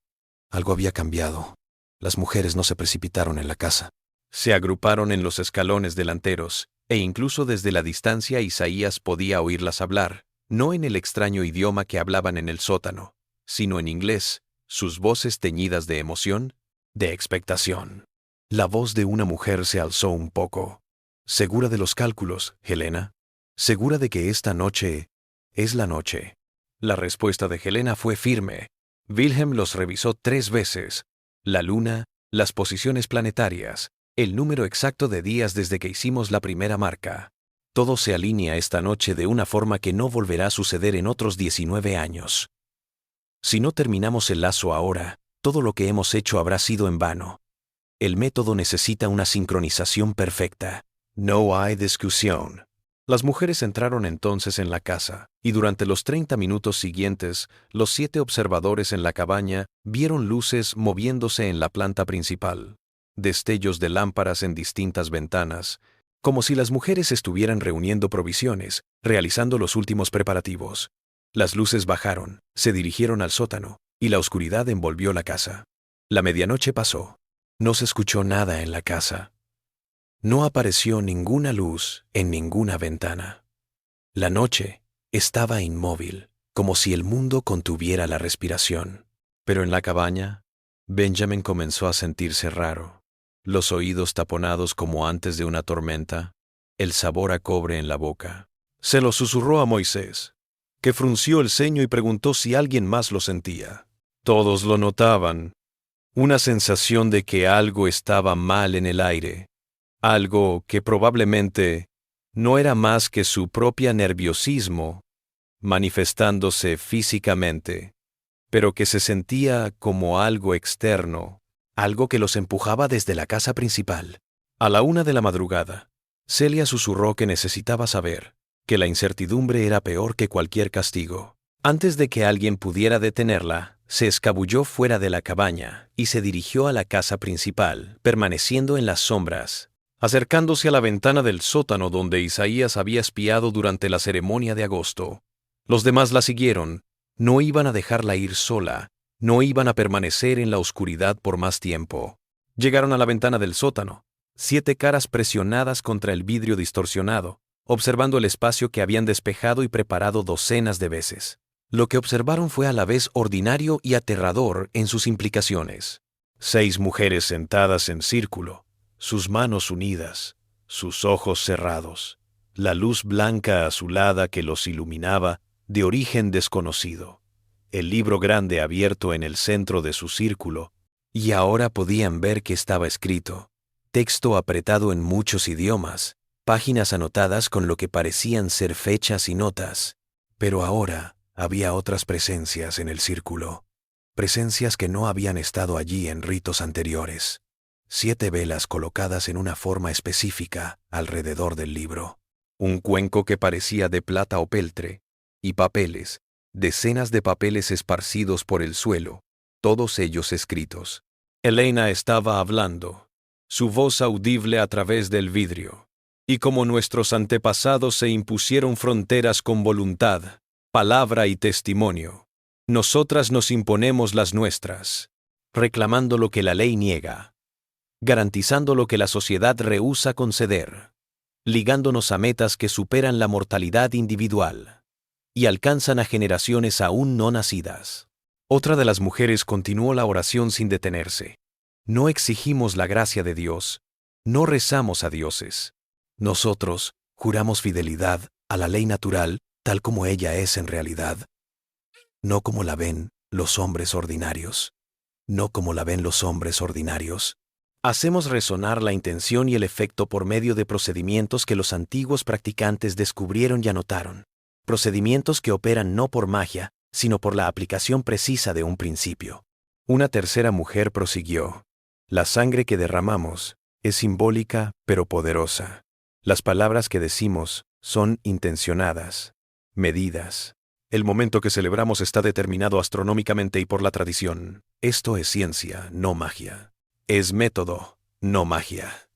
algo había cambiado. Las mujeres no se precipitaron en la casa. Se agruparon en los escalones delanteros, e incluso desde la distancia Isaías podía oírlas hablar, no en el extraño idioma que hablaban en el sótano, sino en inglés, sus voces teñidas de emoción, de expectación. La voz de una mujer se alzó un poco. ¿Segura de los cálculos, Helena? ¿Segura de que esta noche es la noche? La respuesta de Helena fue firme. Wilhelm los revisó 3 veces: la luna, las posiciones planetarias, el número exacto de días desde que hicimos la primera marca. Todo se alinea esta noche de una forma que no volverá a suceder en otros 19 años. Si no terminamos el lazo ahora, todo lo que hemos hecho habrá sido en vano. El método necesita una sincronización perfecta. No hay discusión. Las mujeres entraron entonces en la casa, y durante los 30 minutos siguientes, los 7 observadores en la cabaña vieron luces moviéndose en la planta principal, destellos de lámparas en distintas ventanas, como si las mujeres estuvieran reuniendo provisiones, realizando los últimos preparativos. Las luces bajaron, se dirigieron al sótano, y la oscuridad envolvió la casa. La medianoche pasó. No se escuchó nada en la casa. No apareció ninguna luz en ninguna ventana. La noche estaba inmóvil, como si el mundo contuviera la respiración. Pero en la cabaña, Benjamin comenzó a sentirse raro. Los oídos taponados como antes de una tormenta, el sabor a cobre en la boca. Se lo susurró a Moisés, que frunció el ceño y preguntó si alguien más lo sentía. Todos lo notaban. Una sensación de que algo estaba mal en el aire. Algo que probablemente no era más que su propio nerviosismo manifestándose físicamente, pero que se sentía como algo externo, algo que los empujaba desde la casa principal. A la 1 de la madrugada, Celia susurró que necesitaba saber que la incertidumbre era peor que cualquier castigo. Antes de que alguien pudiera detenerla, se escabulló fuera de la cabaña y se dirigió a la casa principal, permaneciendo en las sombras, acercándose a la ventana del sótano donde Isaías había espiado durante la ceremonia de agosto. Los demás la siguieron. No iban a dejarla ir sola, no iban a permanecer en la oscuridad por más tiempo. Llegaron a la ventana del sótano, 7 caras presionadas contra el vidrio distorsionado, observando el espacio que habían despejado y preparado docenas de veces. Lo que observaron fue a la vez ordinario y aterrador en sus implicaciones. 6 mujeres sentadas en círculo, sus manos unidas, sus ojos cerrados, la luz blanca azulada que los iluminaba de origen desconocido, el libro grande abierto en el centro de su círculo, y ahora podían ver que estaba escrito, texto apretado en muchos idiomas, páginas anotadas con lo que parecían ser fechas y notas, pero ahora había otras presencias en el círculo, presencias que no habían estado allí en ritos anteriores. 7 velas colocadas en una forma específica alrededor del libro. Un cuenco que parecía de plata o peltre, y papeles, decenas de papeles esparcidos por el suelo, todos ellos escritos. Elena estaba hablando, su voz audible a través del vidrio. Y como nuestros antepasados se impusieron fronteras con voluntad, palabra y testimonio, nosotras nos imponemos las nuestras, reclamando lo que la ley niega, garantizando lo que la sociedad rehúsa conceder, ligándonos a metas que superan la mortalidad individual y alcanzan a generaciones aún no nacidas. Otra de las mujeres continuó la oración sin detenerse. No exigimos la gracia de Dios, no rezamos a dioses. Nosotros juramos fidelidad a la ley natural tal como ella es en realidad, no como la ven los hombres ordinarios, no como la ven los hombres ordinarios. Hacemos resonar la intención y el efecto por medio de procedimientos que los antiguos practicantes descubrieron y anotaron. Procedimientos que operan no por magia, sino por la aplicación precisa de un principio. Una tercera mujer prosiguió. La sangre que derramamos es simbólica pero poderosa. Las palabras que decimos son intencionadas, medidas. El momento que celebramos está determinado astronómicamente y por la tradición. Esto es ciencia, no magia. Es método, no magia.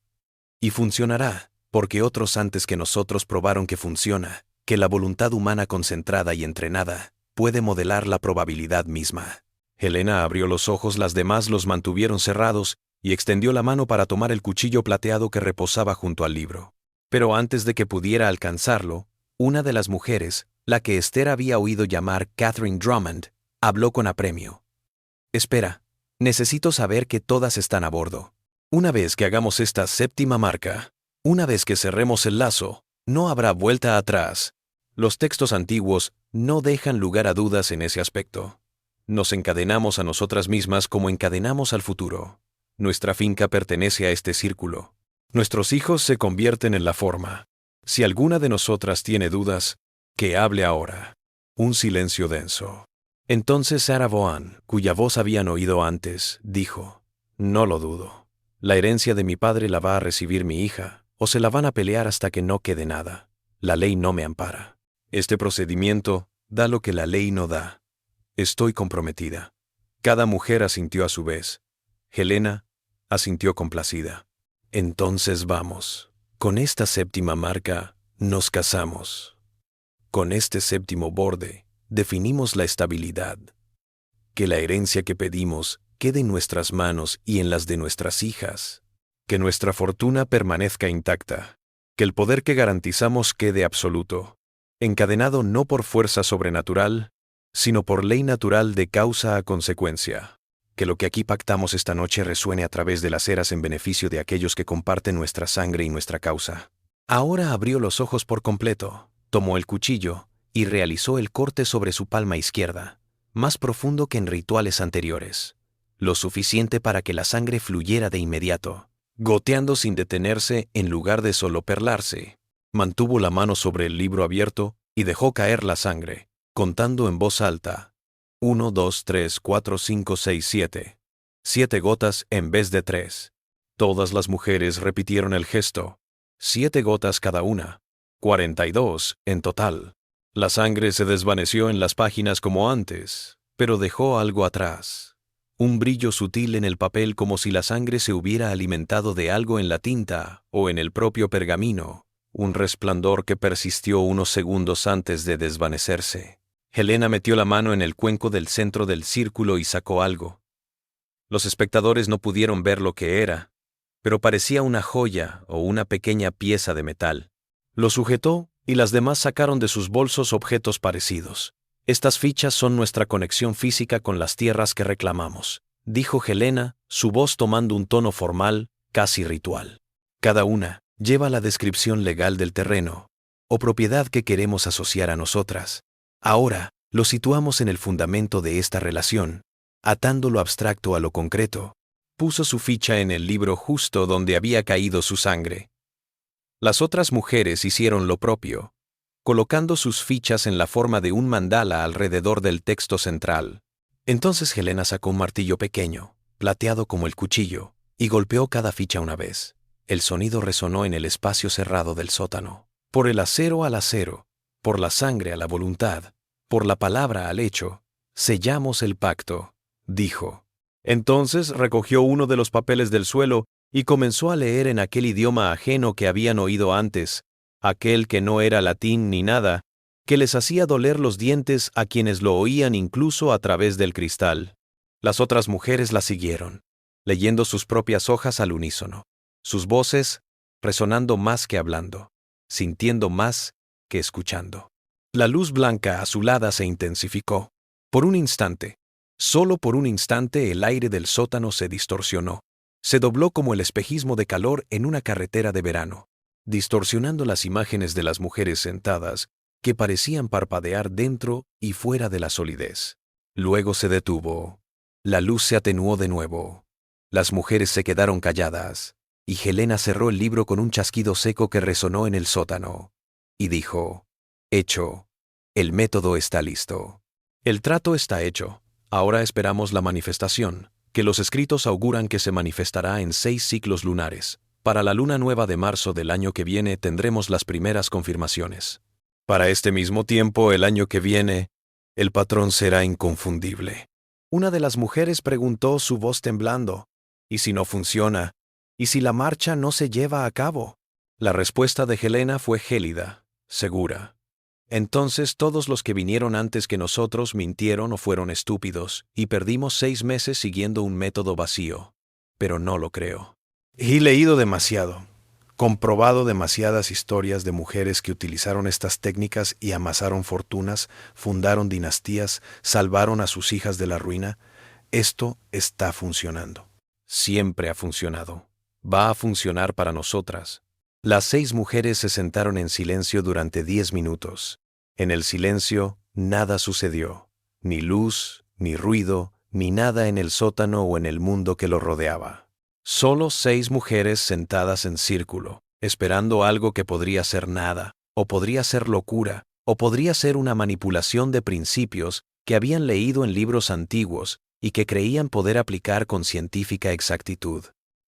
Y funcionará, porque otros antes que nosotros probaron que funciona, que la voluntad humana concentrada y entrenada puede modelar la probabilidad misma. Helena abrió los ojos, las demás los mantuvieron cerrados y extendió la mano para tomar el cuchillo plateado que reposaba junto al libro. Pero antes de que pudiera alcanzarlo, una de las mujeres, la que Esther había oído llamar Catherine Drummond, habló con apremio. Espera, necesito saber que todas están a bordo. Una vez que hagamos esta 7ª marca, una vez que cerremos el lazo, no habrá vuelta atrás. Los textos antiguos no dejan lugar a dudas en ese aspecto. Nos encadenamos a nosotras mismas como encadenamos al futuro. Nuestra finca pertenece a este círculo. Nuestros hijos se convierten en la forma. Si alguna de nosotras tiene dudas, que hable ahora. Un silencio denso. Entonces Sarah Vaughan, cuya voz habían oído antes, dijo: «No lo dudo. La herencia de mi padre la va a recibir mi hija, o se la van a pelear hasta que no quede nada. La ley no me ampara. Este procedimiento da lo que la ley no da. Estoy comprometida». Cada mujer asintió a su vez. Helena asintió complacida. «Entonces vamos. Con esta séptima marca nos casamos. Con este séptimo borde definimos la estabilidad. Que la herencia que pedimos quede en nuestras manos y en las de nuestras hijas. Que nuestra fortuna permanezca intacta. Que el poder que garantizamos quede absoluto, encadenado no por fuerza sobrenatural, sino por ley natural de causa a consecuencia. Que lo que aquí pactamos esta noche resuene a través de las eras en beneficio de aquellos que comparten nuestra sangre y nuestra causa». Ahora abrió los ojos por completo, tomó el cuchillo y realizó el corte sobre su palma izquierda, más profundo que en rituales anteriores, lo suficiente para que la sangre fluyera de inmediato, goteando sin detenerse en lugar de solo perlarse. Mantuvo la mano sobre el libro abierto y dejó caer la sangre, contando en voz alta: 1, 2, 3, 4, 5, 6, 7. 7 gotas en vez de 3. Todas las mujeres repitieron el gesto. 7 gotas cada una. 42 en total. La sangre se desvaneció en las páginas como antes, pero dejó algo atrás. Un brillo sutil en el papel, como si la sangre se hubiera alimentado de algo en la tinta o en el propio pergamino. Un resplandor que persistió unos segundos antes de desvanecerse. Helena metió la mano en el cuenco del centro del círculo y sacó algo. Los espectadores no pudieron ver lo que era, pero parecía una joya o una pequeña pieza de metal. Lo sujetó y las demás sacaron de sus bolsos objetos parecidos. «Estas fichas son nuestra conexión física con las tierras que reclamamos», dijo Helena, su voz tomando un tono formal, casi ritual. «Cada una lleva la descripción legal del terreno o propiedad que queremos asociar a nosotras. Ahora lo situamos en el fundamento de esta relación, atando lo abstracto a lo concreto». Puso su ficha en el libro justo donde había caído su sangre. Las otras mujeres hicieron lo propio, colocando sus fichas en la forma de un mandala alrededor del texto central. Entonces Helena sacó un martillo pequeño, plateado como el cuchillo, y golpeó cada ficha una vez. El sonido resonó en el espacio cerrado del sótano. Por el acero al acero, por la sangre a la voluntad, por la palabra al hecho, sellamos el pacto, dijo. Entonces recogió uno de los papeles del suelo y comenzó a leer en aquel idioma ajeno que habían oído antes, aquel que no era latín ni nada, que les hacía doler los dientes a quienes lo oían incluso a través del cristal. Las otras mujeres la siguieron, leyendo sus propias hojas al unísono, sus voces resonando más que hablando, sintiendo más que escuchando. La luz blanca azulada se intensificó. Por un instante, solo por un instante, el aire del sótano se distorsionó. Se dobló como el espejismo de calor en una carretera de verano, distorsionando las imágenes de las mujeres sentadas, que parecían parpadear dentro y fuera de la solidez. Luego se detuvo. La luz se atenuó de nuevo. Las mujeres se quedaron calladas, y Helena cerró el libro con un chasquido seco que resonó en el sótano, y dijo: «Hecho. El método está listo. El trato está hecho. Ahora esperamos la manifestación, que los escritos auguran que se manifestará en 6 ciclos lunares. Para la luna nueva de marzo del año que viene tendremos las primeras confirmaciones. Para este mismo tiempo, el año que viene, el patrón será inconfundible». Una de las mujeres preguntó, su voz temblando: «¿Y si no funciona? ¿Y si la marcha no se lleva a cabo?». La respuesta de Helena fue gélida, segura. «Entonces todos los que vinieron antes que nosotros mintieron o fueron estúpidos, y perdimos 6 meses siguiendo un método vacío. Pero no lo creo. He leído demasiado, comprobado demasiadas historias de mujeres que utilizaron estas técnicas y amasaron fortunas, fundaron dinastías, salvaron a sus hijas de la ruina. Esto está funcionando. Siempre ha funcionado. Va a funcionar para nosotras». Las 6 mujeres se sentaron en silencio durante 10 minutos. En el silencio, nada sucedió. Ni luz, ni ruido, ni nada en el sótano o en el mundo que lo rodeaba. Solo 6 mujeres sentadas en círculo, esperando algo que podría ser nada, o podría ser locura, o podría ser una manipulación de principios que habían leído en libros antiguos y que creían poder aplicar con científica exactitud.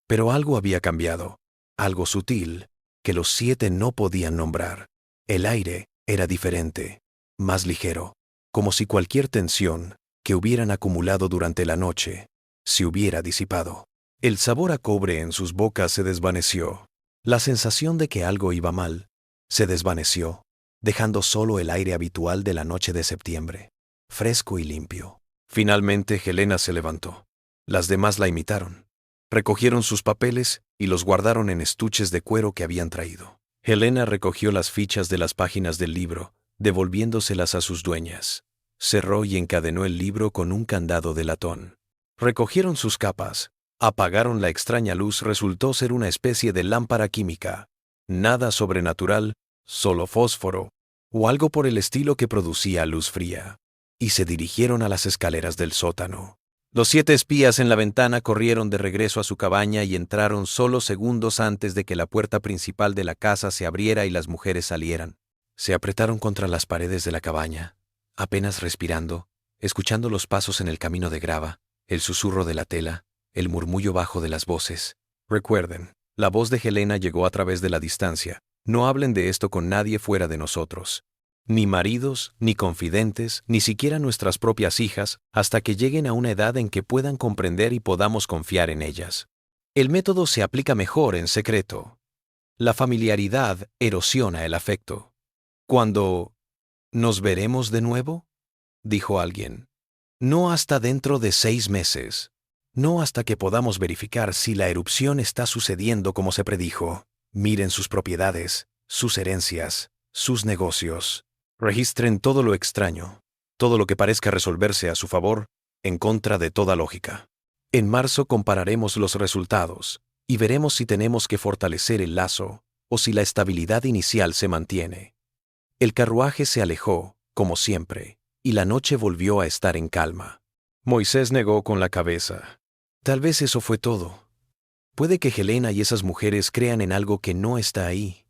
Pero algo había cambiado, algo sutil, que los 7 no podían nombrar. El aire era diferente, más ligero, como si cualquier tensión que hubieran acumulado durante la noche se hubiera disipado. El sabor a cobre en sus bocas se desvaneció. La sensación de que algo iba mal se desvaneció, dejando solo el aire habitual de la noche de septiembre, fresco y limpio. Finalmente Helena se levantó. Las demás la imitaron. Recogieron sus papeles y los guardaron en estuches de cuero que habían traído. Helena recogió las fichas de las páginas del libro, devolviéndoselas a sus dueñas. Cerró y encadenó el libro con un candado de latón. Recogieron sus capas. Apagaron la extraña luz. Resultó ser una especie de lámpara química. Nada sobrenatural, solo fósforo, o algo por el estilo que producía luz fría. Y se dirigieron a las escaleras del sótano. Los 7 espías en la ventana corrieron de regreso a su cabaña y entraron solo segundos antes de que la puerta principal de la casa se abriera y las mujeres salieran. Se apretaron contra las paredes de la cabaña, apenas respirando, escuchando los pasos en el camino de grava, el susurro de la tela, el murmullo bajo de las voces. Recuerden, la voz de Helena llegó a través de la distancia. No hablen de esto con nadie fuera de nosotros. Ni maridos, ni confidentes, ni siquiera nuestras propias hijas, hasta que lleguen a una edad en que puedan comprender y podamos confiar en ellas. El método se aplica mejor en secreto. La familiaridad erosiona el afecto. Cuando ¿nos veremos de nuevo?, dijo alguien. No hasta dentro de 6 meses. No hasta que podamos verificar si la erupción está sucediendo como se predijo. Miren sus propiedades, sus herencias, sus negocios. Registren todo lo extraño, todo lo que parezca resolverse a su favor, en contra de toda lógica. En marzo compararemos los resultados y veremos si tenemos que fortalecer el lazo o si la estabilidad inicial se mantiene. El carruaje se alejó, como siempre, y la noche volvió a estar en calma. Moisés negó con la cabeza. Tal vez eso fue todo. Puede que Helena y esas mujeres crean en algo que no está ahí.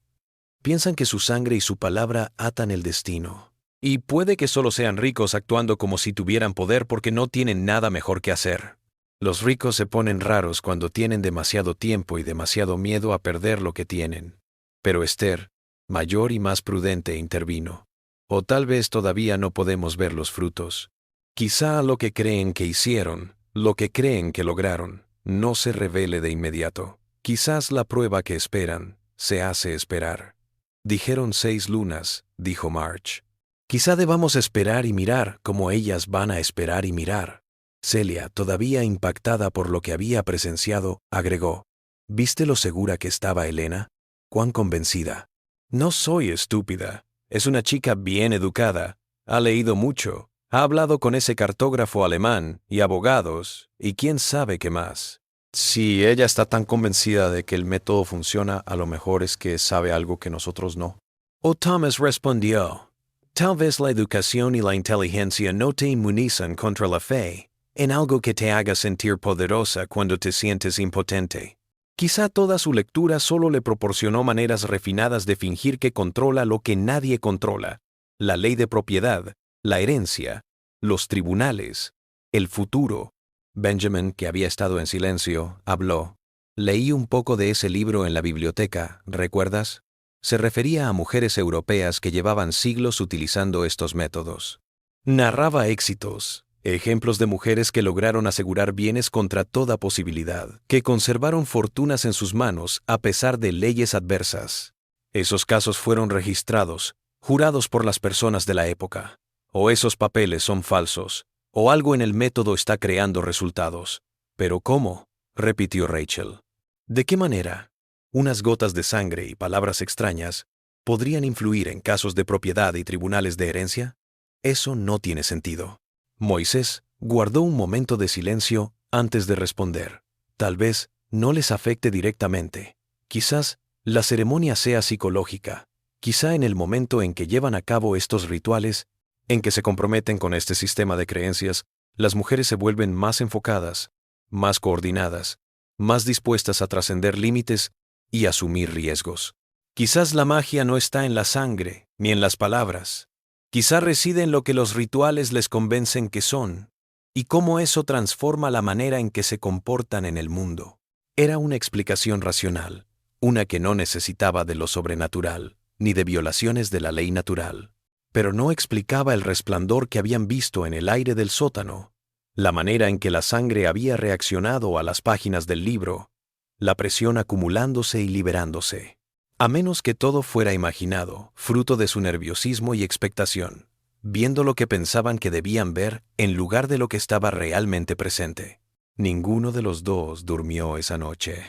Piensan que su sangre y su palabra atan el destino. Y puede que solo sean ricos actuando como si tuvieran poder porque no tienen nada mejor que hacer. Los ricos se ponen raros cuando tienen demasiado tiempo y demasiado miedo a perder lo que tienen. Pero Esther, mayor y más prudente, intervino. O tal vez todavía no podemos ver los frutos. Quizá lo que creen que hicieron, lo que creen que lograron, no se revele de inmediato. Quizás la prueba que esperan se hace esperar. Dijeron 6 lunas, dijo March. Quizá debamos esperar y mirar como ellas van a esperar y mirar. Celia, todavía impactada por lo que había presenciado, agregó. ¿Viste lo segura que estaba Helena? ¿Cuán convencida? No soy estúpida. Es una chica bien educada. Ha leído mucho. Ha hablado con ese cartógrafo alemán y abogados, y quién sabe qué más. Si ella está tan convencida de que el método funciona, a lo mejor es que sabe algo que nosotros no. O Thomas respondió, tal vez la educación y la inteligencia no te inmunizan contra la fe, en algo que te haga sentir poderosa cuando te sientes impotente. Quizá toda su lectura solo le proporcionó maneras refinadas de fingir que controla lo que nadie controla, la ley de propiedad, la herencia, los tribunales, el futuro. Benjamin, que había estado en silencio, habló. Leí un poco de ese libro en la biblioteca, ¿recuerdas? Se refería a mujeres europeas que llevaban siglos utilizando estos métodos. Narraba éxitos, ejemplos de mujeres que lograron asegurar bienes contra toda posibilidad, que conservaron fortunas en sus manos a pesar de leyes adversas. Esos casos fueron registrados, jurados por las personas de la época. O esos papeles son falsos, o algo en el método está creando resultados. ¿Pero cómo?, repitió Rachel. ¿De qué manera? Unas gotas de sangre y palabras extrañas podrían influir en casos de propiedad y tribunales de herencia. Eso no tiene sentido. Moisés guardó un momento de silencio antes de responder. Tal vez no les afecte directamente. Quizás la ceremonia sea psicológica. Quizá en el momento en que llevan a cabo estos rituales, en que se comprometen con este sistema de creencias, Las mujeres se vuelven más enfocadas, más coordinadas, más dispuestas a trascender límites y asumir riesgos. Quizás la magia no está en la sangre, ni en las palabras. Quizá reside en lo que los rituales les convencen que son, y cómo eso transforma la manera en que se comportan en el mundo. Era una explicación racional, una que no necesitaba de lo sobrenatural, ni de violaciones de la ley natural. Pero no explicaba el resplandor que habían visto en el aire del sótano, la manera en que la sangre había reaccionado a las páginas del libro, la presión acumulándose y liberándose. A menos que todo fuera imaginado, fruto de su nerviosismo y expectación, viendo lo que pensaban que debían ver en lugar de lo que estaba realmente presente. Ninguno de los dos durmió esa noche.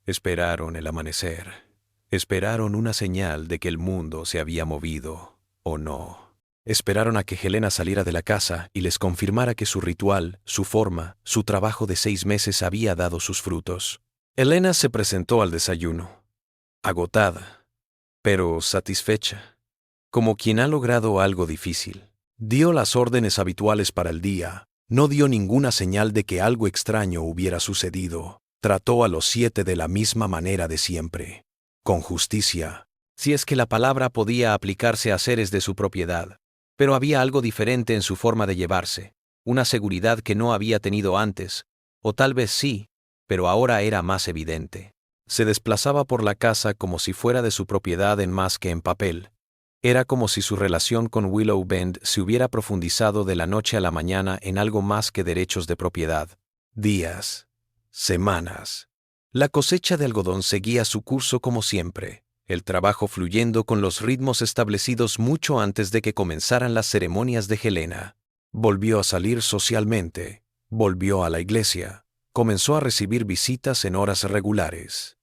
Esperaron el amanecer. Esperaron una señal de que el mundo se había movido, o no. Esperaron a que Helena saliera de la casa y les confirmara que su ritual, su forma, su trabajo de 6 meses había dado sus frutos. Helena se presentó al desayuno, agotada, pero satisfecha, como quien ha logrado algo difícil. Dio las órdenes habituales para el día, no dio ninguna señal de que algo extraño hubiera sucedido. Trató a los 7 de la misma manera de siempre, con justicia, si es que la palabra podía aplicarse a seres de su propiedad. Pero había algo diferente en su forma de llevarse, una seguridad que no había tenido antes, o tal vez sí, pero ahora era más evidente. Se desplazaba por la casa como si fuera de su propiedad en más que en papel. Era como si su relación con Willow Bend se hubiera profundizado de la noche a la mañana en algo más que derechos de propiedad. Días, semanas. La cosecha de algodón seguía su curso como siempre, el trabajo fluyendo con los ritmos establecidos mucho antes de que comenzaran las ceremonias de Helena. Volvió a salir socialmente, volvió a la iglesia, comenzó a recibir visitas en horas regulares.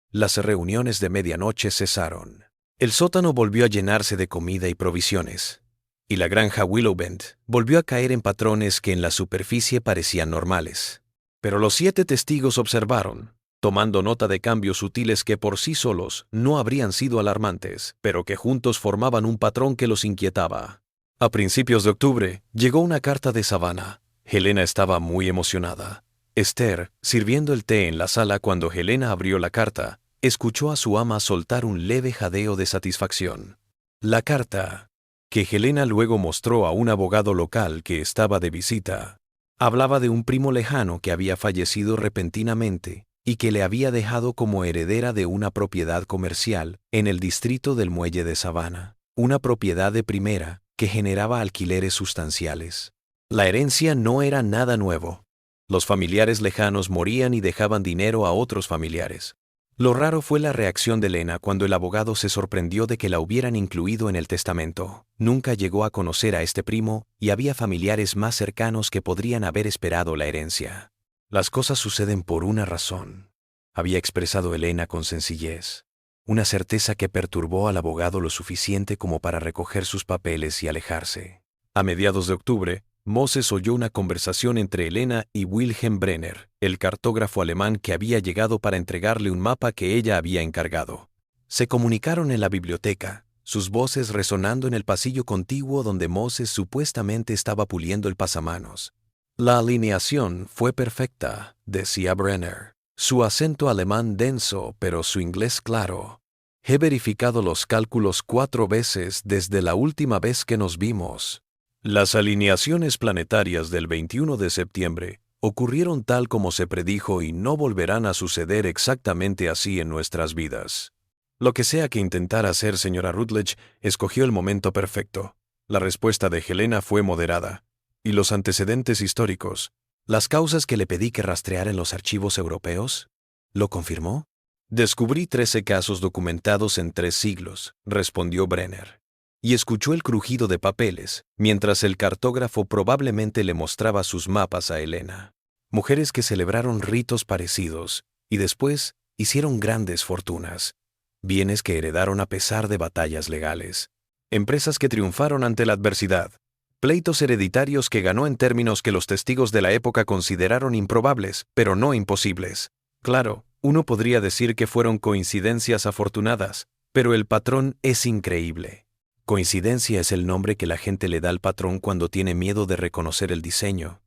Las reuniones de medianoche cesaron. El sótano volvió a llenarse de comida y provisiones, y la granja Willowbend volvió a caer en patrones que en la superficie parecían normales. Pero los 7 testigos observaron, tomando nota de cambios sutiles que por sí solos no habrían sido alarmantes, pero que juntos formaban un patrón que los inquietaba. A principios de octubre llegó una carta de Savannah. Helena estaba muy emocionada. Esther, sirviendo el té en la sala cuando Helena abrió la carta, escuchó a su ama soltar un leve jadeo de satisfacción. La carta, que Helena luego mostró a un abogado local que estaba de visita, hablaba de un primo lejano que había fallecido repentinamente y que le había dejado como heredera de una propiedad comercial en el distrito del Muelle de Savannah, una propiedad de primera que generaba alquileres sustanciales. La herencia no era nada nuevo. Los familiares lejanos morían y dejaban dinero a otros familiares. Lo raro fue la reacción de Helena cuando el abogado se sorprendió de que la hubieran incluido en el testamento. Nunca llegó a conocer a este primo y había familiares más cercanos que podrían haber esperado la herencia. Las cosas suceden por una razón, había expresado Helena con sencillez, una certeza que perturbó al abogado lo suficiente como para recoger sus papeles y alejarse. A mediados de octubre, Moses oyó una conversación entre Helena y Wilhelm Brenner, el cartógrafo alemán que había llegado para entregarle un mapa que ella había encargado. Se comunicaron en la biblioteca, sus voces resonando en el pasillo contiguo donde Moses supuestamente estaba puliendo el pasamanos. La alineación fue perfecta, decía Brenner. Su acento alemán denso, pero su inglés claro. He verificado los cálculos 4 veces desde la última vez que nos vimos. Las alineaciones planetarias del 21 de septiembre ocurrieron tal como se predijo y no volverán a suceder exactamente así en nuestras vidas. Lo que sea que intentara hacer, señora Rutledge, escogió el momento perfecto. La respuesta de Helena fue moderada. ¿Y los antecedentes históricos? ¿Las causas que le pedí que rastreara en los archivos europeos? ¿Lo confirmó? Descubrí 13 casos documentados en 3 siglos, respondió Brenner. Y escuchó el crujido de papeles, mientras el cartógrafo probablemente le mostraba sus mapas a Helena. Mujeres que celebraron ritos parecidos y después hicieron grandes fortunas. Bienes que heredaron a pesar de batallas legales. Empresas que triunfaron ante la adversidad. Pleitos hereditarios que ganó en términos que los testigos de la época consideraron improbables, pero no imposibles. Claro, uno podría decir que fueron coincidencias afortunadas, pero el patrón es increíble. Coincidencia es el nombre que la gente le da al patrón cuando tiene miedo de reconocer el diseño.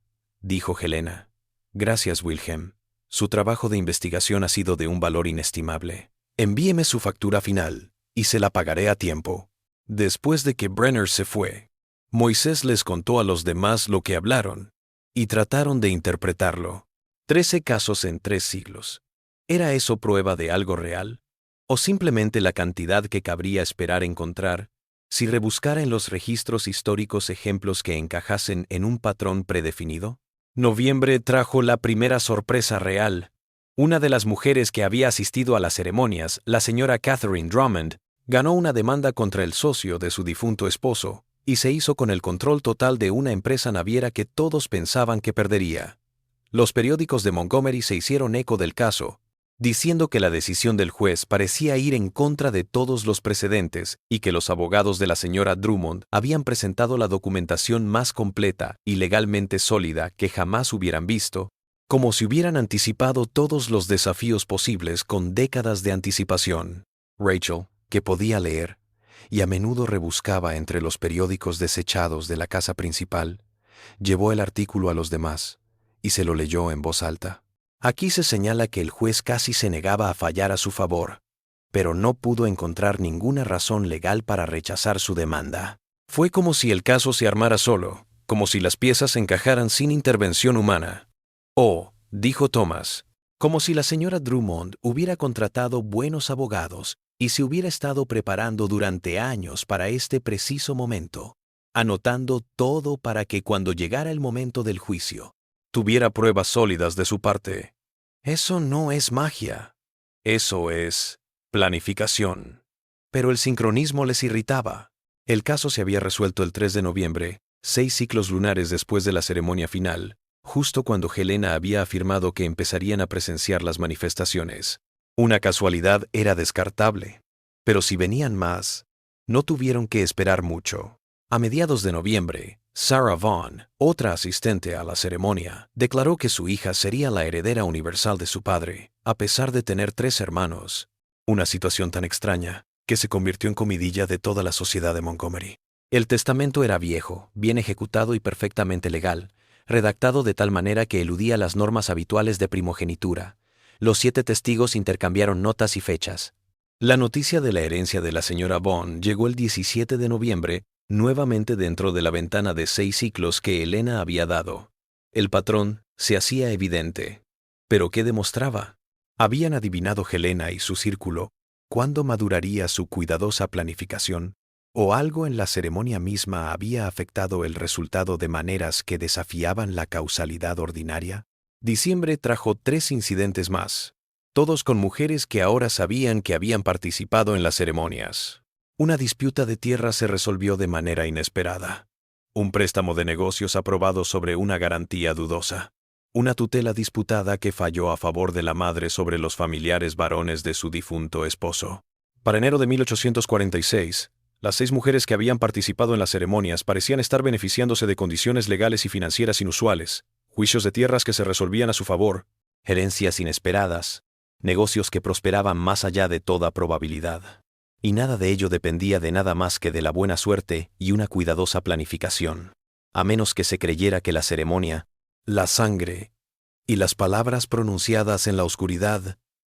dijo Helena. Gracias, Wilhelm. Su trabajo de investigación ha sido de un valor inestimable. Envíeme su factura final, y se la pagaré a tiempo. Después de que Brenner se fue, Moisés les contó a los demás lo que hablaron, y trataron de interpretarlo. 13 casos en 3 siglos. ¿Era eso prueba de algo real? ¿O simplemente la cantidad que cabría esperar encontrar si rebuscara en los registros históricos ejemplos que encajasen en un patrón predefinido? Noviembre trajo la primera sorpresa real. Una de las mujeres que había asistido a las ceremonias, la señora Catherine Drummond, ganó una demanda contra el socio de su difunto esposo y se hizo con el control total de una empresa naviera que todos pensaban que perdería. Los periódicos de Montgomery se hicieron eco del caso, diciendo que la decisión del juez parecía ir en contra de todos los precedentes y que los abogados de la señora Drummond habían presentado la documentación más completa y legalmente sólida que jamás hubieran visto, como si hubieran anticipado todos los desafíos posibles con décadas de anticipación. Rachel, que podía leer, y a menudo rebuscaba entre los periódicos desechados de la casa principal, llevó el artículo a los demás y se lo leyó en voz alta. Aquí se señala que el juez casi se negaba a fallar a su favor, pero no pudo encontrar ninguna razón legal para rechazar su demanda. Fue como si el caso se armara solo, como si las piezas encajaran sin intervención humana. Oh, dijo Thomas, como si la señora Drummond hubiera contratado buenos abogados y se hubiera estado preparando durante años para este preciso momento, anotando todo para que cuando llegara el momento del juicio, tuviera pruebas sólidas de su parte. Eso no es magia. Eso es planificación. Pero el sincronismo les irritaba. El caso se había resuelto el 3 de noviembre, 6 ciclos lunares después de la ceremonia final, justo cuando Helena había afirmado que empezarían a presenciar las manifestaciones. Una casualidad era descartable. Pero si venían más, no tuvieron que esperar mucho. A mediados de noviembre, Sarah Vaughn, otra asistente a la ceremonia, declaró que su hija sería la heredera universal de su padre, a pesar de tener 3 hermanos. Una situación tan extraña que se convirtió en comidilla de toda la sociedad de Montgomery. El testamento era viejo, bien ejecutado y perfectamente legal, redactado de tal manera que eludía las normas habituales de primogenitura. Los 7 testigos intercambiaron notas y fechas. La noticia de la herencia de la señora Vaughn llegó el 17 de noviembre, nuevamente dentro de la ventana de 6 ciclos que Helena había dado. El patrón se hacía evidente. ¿Pero qué demostraba? Habían adivinado Helena y su círculo cuándo maduraría su cuidadosa planificación, o algo en la ceremonia misma había afectado el resultado de maneras que desafiaban la causalidad ordinaria. Diciembre trajo 3 incidentes más, todos con mujeres que ahora sabían que habían participado en las ceremonias. Una disputa de tierra se resolvió de manera inesperada. Un préstamo de negocios aprobado sobre una garantía dudosa. Una tutela disputada que falló a favor de la madre sobre los familiares varones de su difunto esposo. Para enero de 1846, las 6 mujeres que habían participado en las ceremonias parecían estar beneficiándose de condiciones legales y financieras inusuales, juicios de tierras que se resolvían a su favor, herencias inesperadas, negocios que prosperaban más allá de toda probabilidad. Y nada de ello dependía de nada más que de la buena suerte y una cuidadosa planificación, a menos que se creyera que la ceremonia, la sangre y las palabras pronunciadas en la oscuridad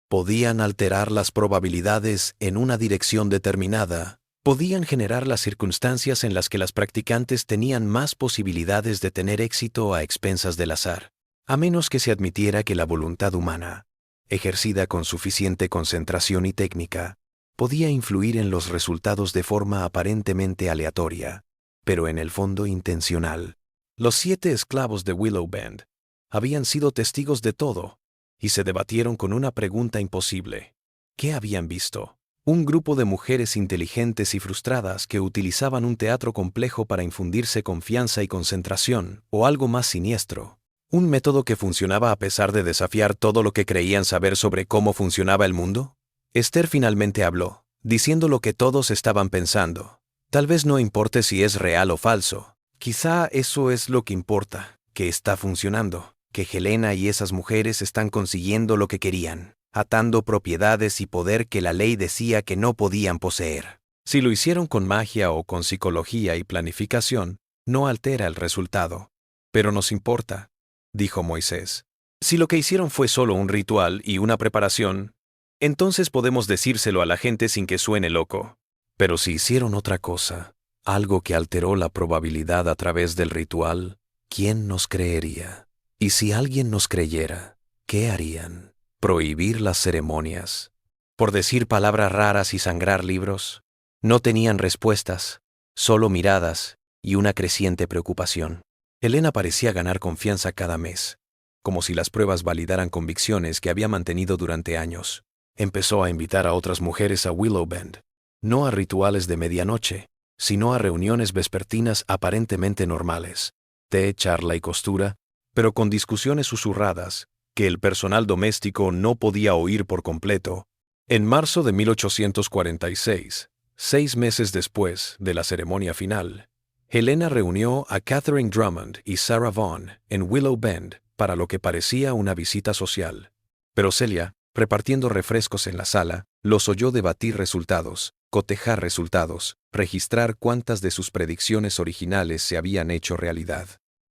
podían alterar las probabilidades en una dirección determinada, podían generar las circunstancias en las que las practicantes tenían más posibilidades de tener éxito a expensas del azar, a menos que se admitiera que la voluntad humana, ejercida con suficiente concentración y técnica, podía influir en los resultados de forma aparentemente aleatoria, pero en el fondo intencional. Los 7 esclavos de Willow Bend habían sido testigos de todo, y se debatieron con una pregunta imposible. ¿Qué habían visto? Un grupo de mujeres inteligentes y frustradas que utilizaban un teatro complejo para infundirse confianza y concentración, o algo más siniestro. ¿Un método que funcionaba a pesar de desafiar todo lo que creían saber sobre cómo funcionaba el mundo? Esther finalmente habló, diciendo lo que todos estaban pensando. Tal vez no importe si es real o falso. Quizá eso es lo que importa, que está funcionando, que Helena y esas mujeres están consiguiendo lo que querían, atando propiedades y poder que la ley decía que no podían poseer. Si lo hicieron con magia o con psicología y planificación, no altera el resultado. Pero nos importa. dijo Moisés. Si lo que hicieron fue solo un ritual y una preparación, entonces podemos decírselo a la gente sin que suene loco. Pero si hicieron otra cosa, algo que alteró la probabilidad a través del ritual, ¿quién nos creería? Y si alguien nos creyera, ¿qué harían? ¿Prohibir las ceremonias? ¿Por decir palabras raras y sangrar libros? No tenían respuestas, solo miradas y una creciente preocupación. Helena parecía ganar confianza cada mes, como si las pruebas validaran convicciones que había mantenido durante años. Empezó a invitar a otras mujeres a Willow Bend, no a rituales de medianoche, sino a reuniones vespertinas aparentemente normales, té, charla y costura, pero con discusiones susurradas que el personal doméstico no podía oír por completo. En marzo de 1846, 6 meses después de la ceremonia final, Helena reunió a Catherine Drummond y Sarah Vaughan en Willow Bend para lo que parecía una visita social. Pero Celia, repartiendo refrescos en la sala, los oyó debatir resultados, cotejar resultados, registrar cuántas de sus predicciones originales se habían hecho realidad.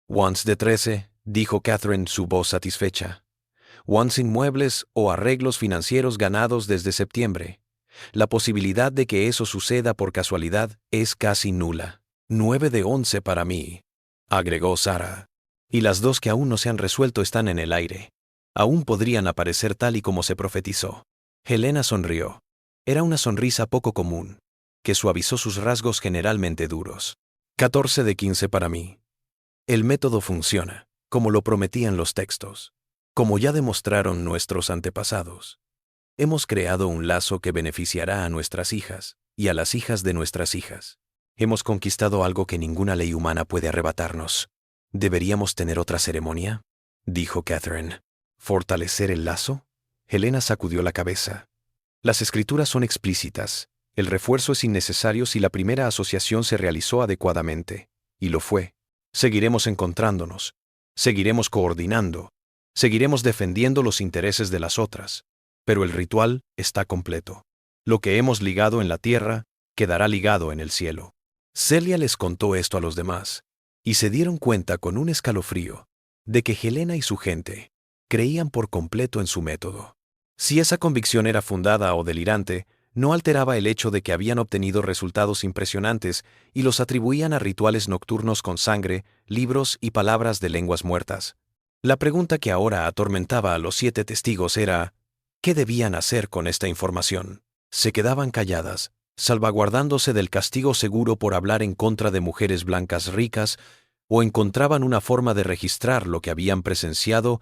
«Once de 13», dijo Catherine, su voz satisfecha. «Once inmuebles o arreglos financieros ganados desde septiembre. La posibilidad de que eso suceda por casualidad es casi nula. 9 de 11 para mí», agregó Sarah. «Y las 2 que aún no se han resuelto están en el aire. Aún podrían aparecer tal y como se profetizó». Helena sonrió. Era una sonrisa poco común, que suavizó sus rasgos generalmente duros. 14 de 15 para mí. El método funciona, como lo prometían los textos. Como ya demostraron nuestros antepasados. Hemos creado un lazo que beneficiará a nuestras hijas y a las hijas de nuestras hijas. Hemos conquistado algo que ninguna ley humana puede arrebatarnos. ¿Deberíamos tener otra ceremonia?, dijo Catherine. ¿Fortalecer el lazo? Helena sacudió la cabeza. Las escrituras son explícitas. El refuerzo es innecesario si la primera asociación se realizó adecuadamente. Y lo fue. Seguiremos encontrándonos. Seguiremos coordinando. Seguiremos defendiendo los intereses de las otras. Pero el ritual está completo. Lo que hemos ligado en la tierra quedará ligado en el cielo. Celia les contó esto a los demás, y se dieron cuenta con un escalofrío de que Helena y su gente creían por completo en su método. Si esa convicción era fundada o delirante, no alteraba el hecho de que habían obtenido resultados impresionantes y los atribuían a rituales nocturnos con sangre, libros y palabras de lenguas muertas. La pregunta que ahora atormentaba a los 7 testigos era, ¿qué debían hacer con esta información? Se quedaban calladas, salvaguardándose del castigo seguro por hablar en contra de mujeres blancas ricas, o encontraban una forma de registrar lo que habían presenciado,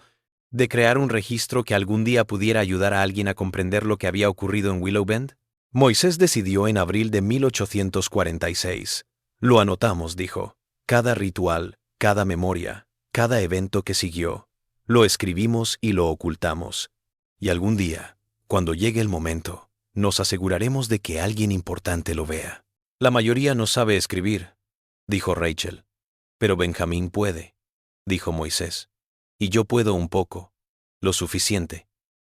de crear un registro que algún día pudiera ayudar a alguien a comprender lo que había ocurrido en Willow Bend. Moisés decidió en abril de 1846. Lo anotamos, dijo. Cada ritual, cada memoria, cada evento que siguió. Lo escribimos y lo ocultamos. Y algún día, cuando llegue el momento, nos aseguraremos de que alguien importante lo vea. La mayoría no sabe escribir, dijo Rachel. Pero Benjamín puede, dijo Moisés. Y yo puedo un poco, lo suficiente.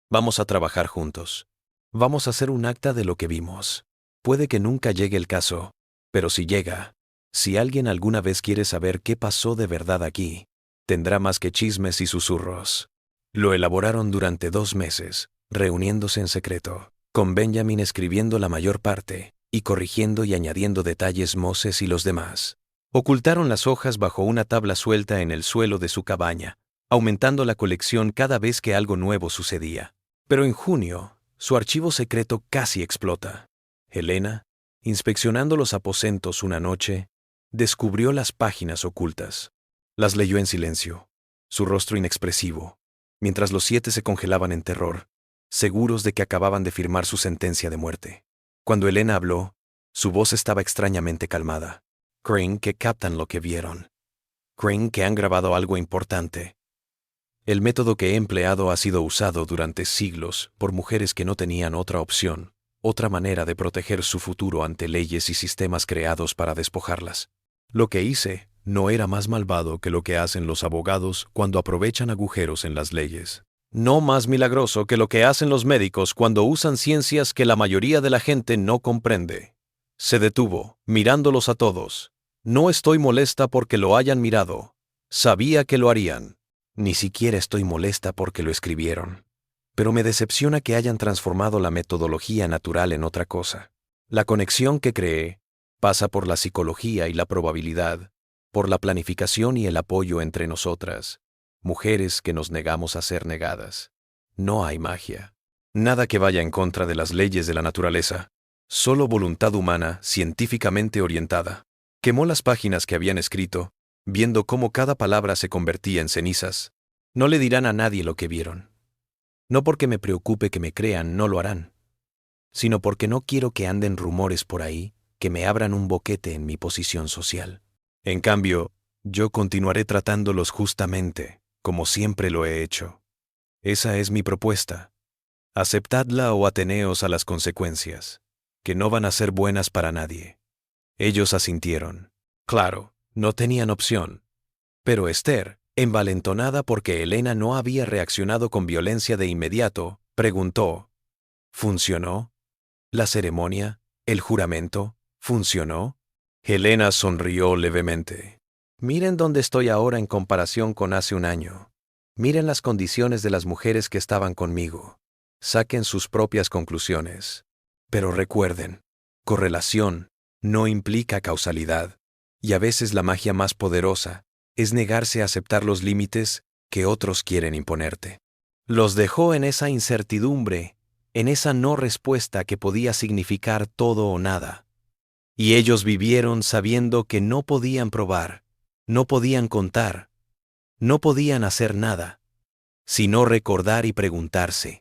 Vamos a trabajar juntos. Vamos a hacer un acta de lo que vimos. Puede que nunca llegue el caso, pero si llega, si alguien alguna vez quiere saber qué pasó de verdad aquí, tendrá más que chismes y susurros. Lo elaboraron durante 2 meses, reuniéndose en secreto, con Benjamin escribiendo la mayor parte, y corrigiendo y añadiendo detalles Moses y los demás. Ocultaron las hojas bajo una tabla suelta en el suelo de su cabaña, aumentando la colección cada vez que algo nuevo sucedía. Pero en junio, su archivo secreto casi explota. Helena, inspeccionando los aposentos una noche, descubrió las páginas ocultas. Las leyó en silencio, su rostro inexpresivo, mientras los 7 se congelaban en terror, seguros de que acababan de firmar su sentencia de muerte. Cuando Helena habló, su voz estaba extrañamente calmada. «Creen que captan lo que vieron. Creen que han grabado algo importante. El método que he empleado ha sido usado durante siglos por mujeres que no tenían otra opción, otra manera de proteger su futuro ante leyes y sistemas creados para despojarlas. Lo que hice no era más malvado que lo que hacen los abogados cuando aprovechan agujeros en las leyes. No más milagroso que lo que hacen los médicos cuando usan ciencias que la mayoría de la gente no comprende». Se detuvo, mirándolos a todos. «No estoy molesta porque lo hayan mirado. Sabía que lo harían. Ni siquiera estoy molesta porque lo escribieron. Pero me decepciona que hayan transformado la metodología natural en otra cosa. La conexión que creé pasa por la psicología y la probabilidad, por la planificación y el apoyo entre nosotras, mujeres que nos negamos a ser negadas. No hay magia. Nada que vaya en contra de las leyes de la naturaleza. Solo voluntad humana, científicamente orientada. Quemó las páginas que habían escrito, viendo cómo cada palabra se convertía en cenizas. No le dirán a nadie lo que vieron. No porque me preocupe que me crean, no lo harán, sino porque no quiero que anden rumores por ahí que me abran un boquete en mi posición social. En cambio, yo continuaré tratándolos justamente, como siempre lo he hecho. Esa es mi propuesta. Aceptadla o ateneos a las consecuencias, que no van a ser buenas para nadie. Ellos asintieron. Claro, no tenían opción. Pero Esther, envalentonada porque Helena no había reaccionado con violencia de inmediato, preguntó: ¿funcionó? ¿La ceremonia? ¿El juramento? ¿Funcionó? Helena sonrió levemente. Miren dónde estoy ahora en comparación con hace un año. Miren las condiciones de las mujeres que estaban conmigo. Saquen sus propias conclusiones. Pero recuerden, correlación no implica causalidad. Y a veces la magia más poderosa es negarse a aceptar los límites que otros quieren imponerte. Los dejó en esa incertidumbre, en esa no respuesta que podía significar todo o nada. Y ellos vivieron sabiendo que no podían probar, no podían contar, no podían hacer nada, sino recordar y preguntarse: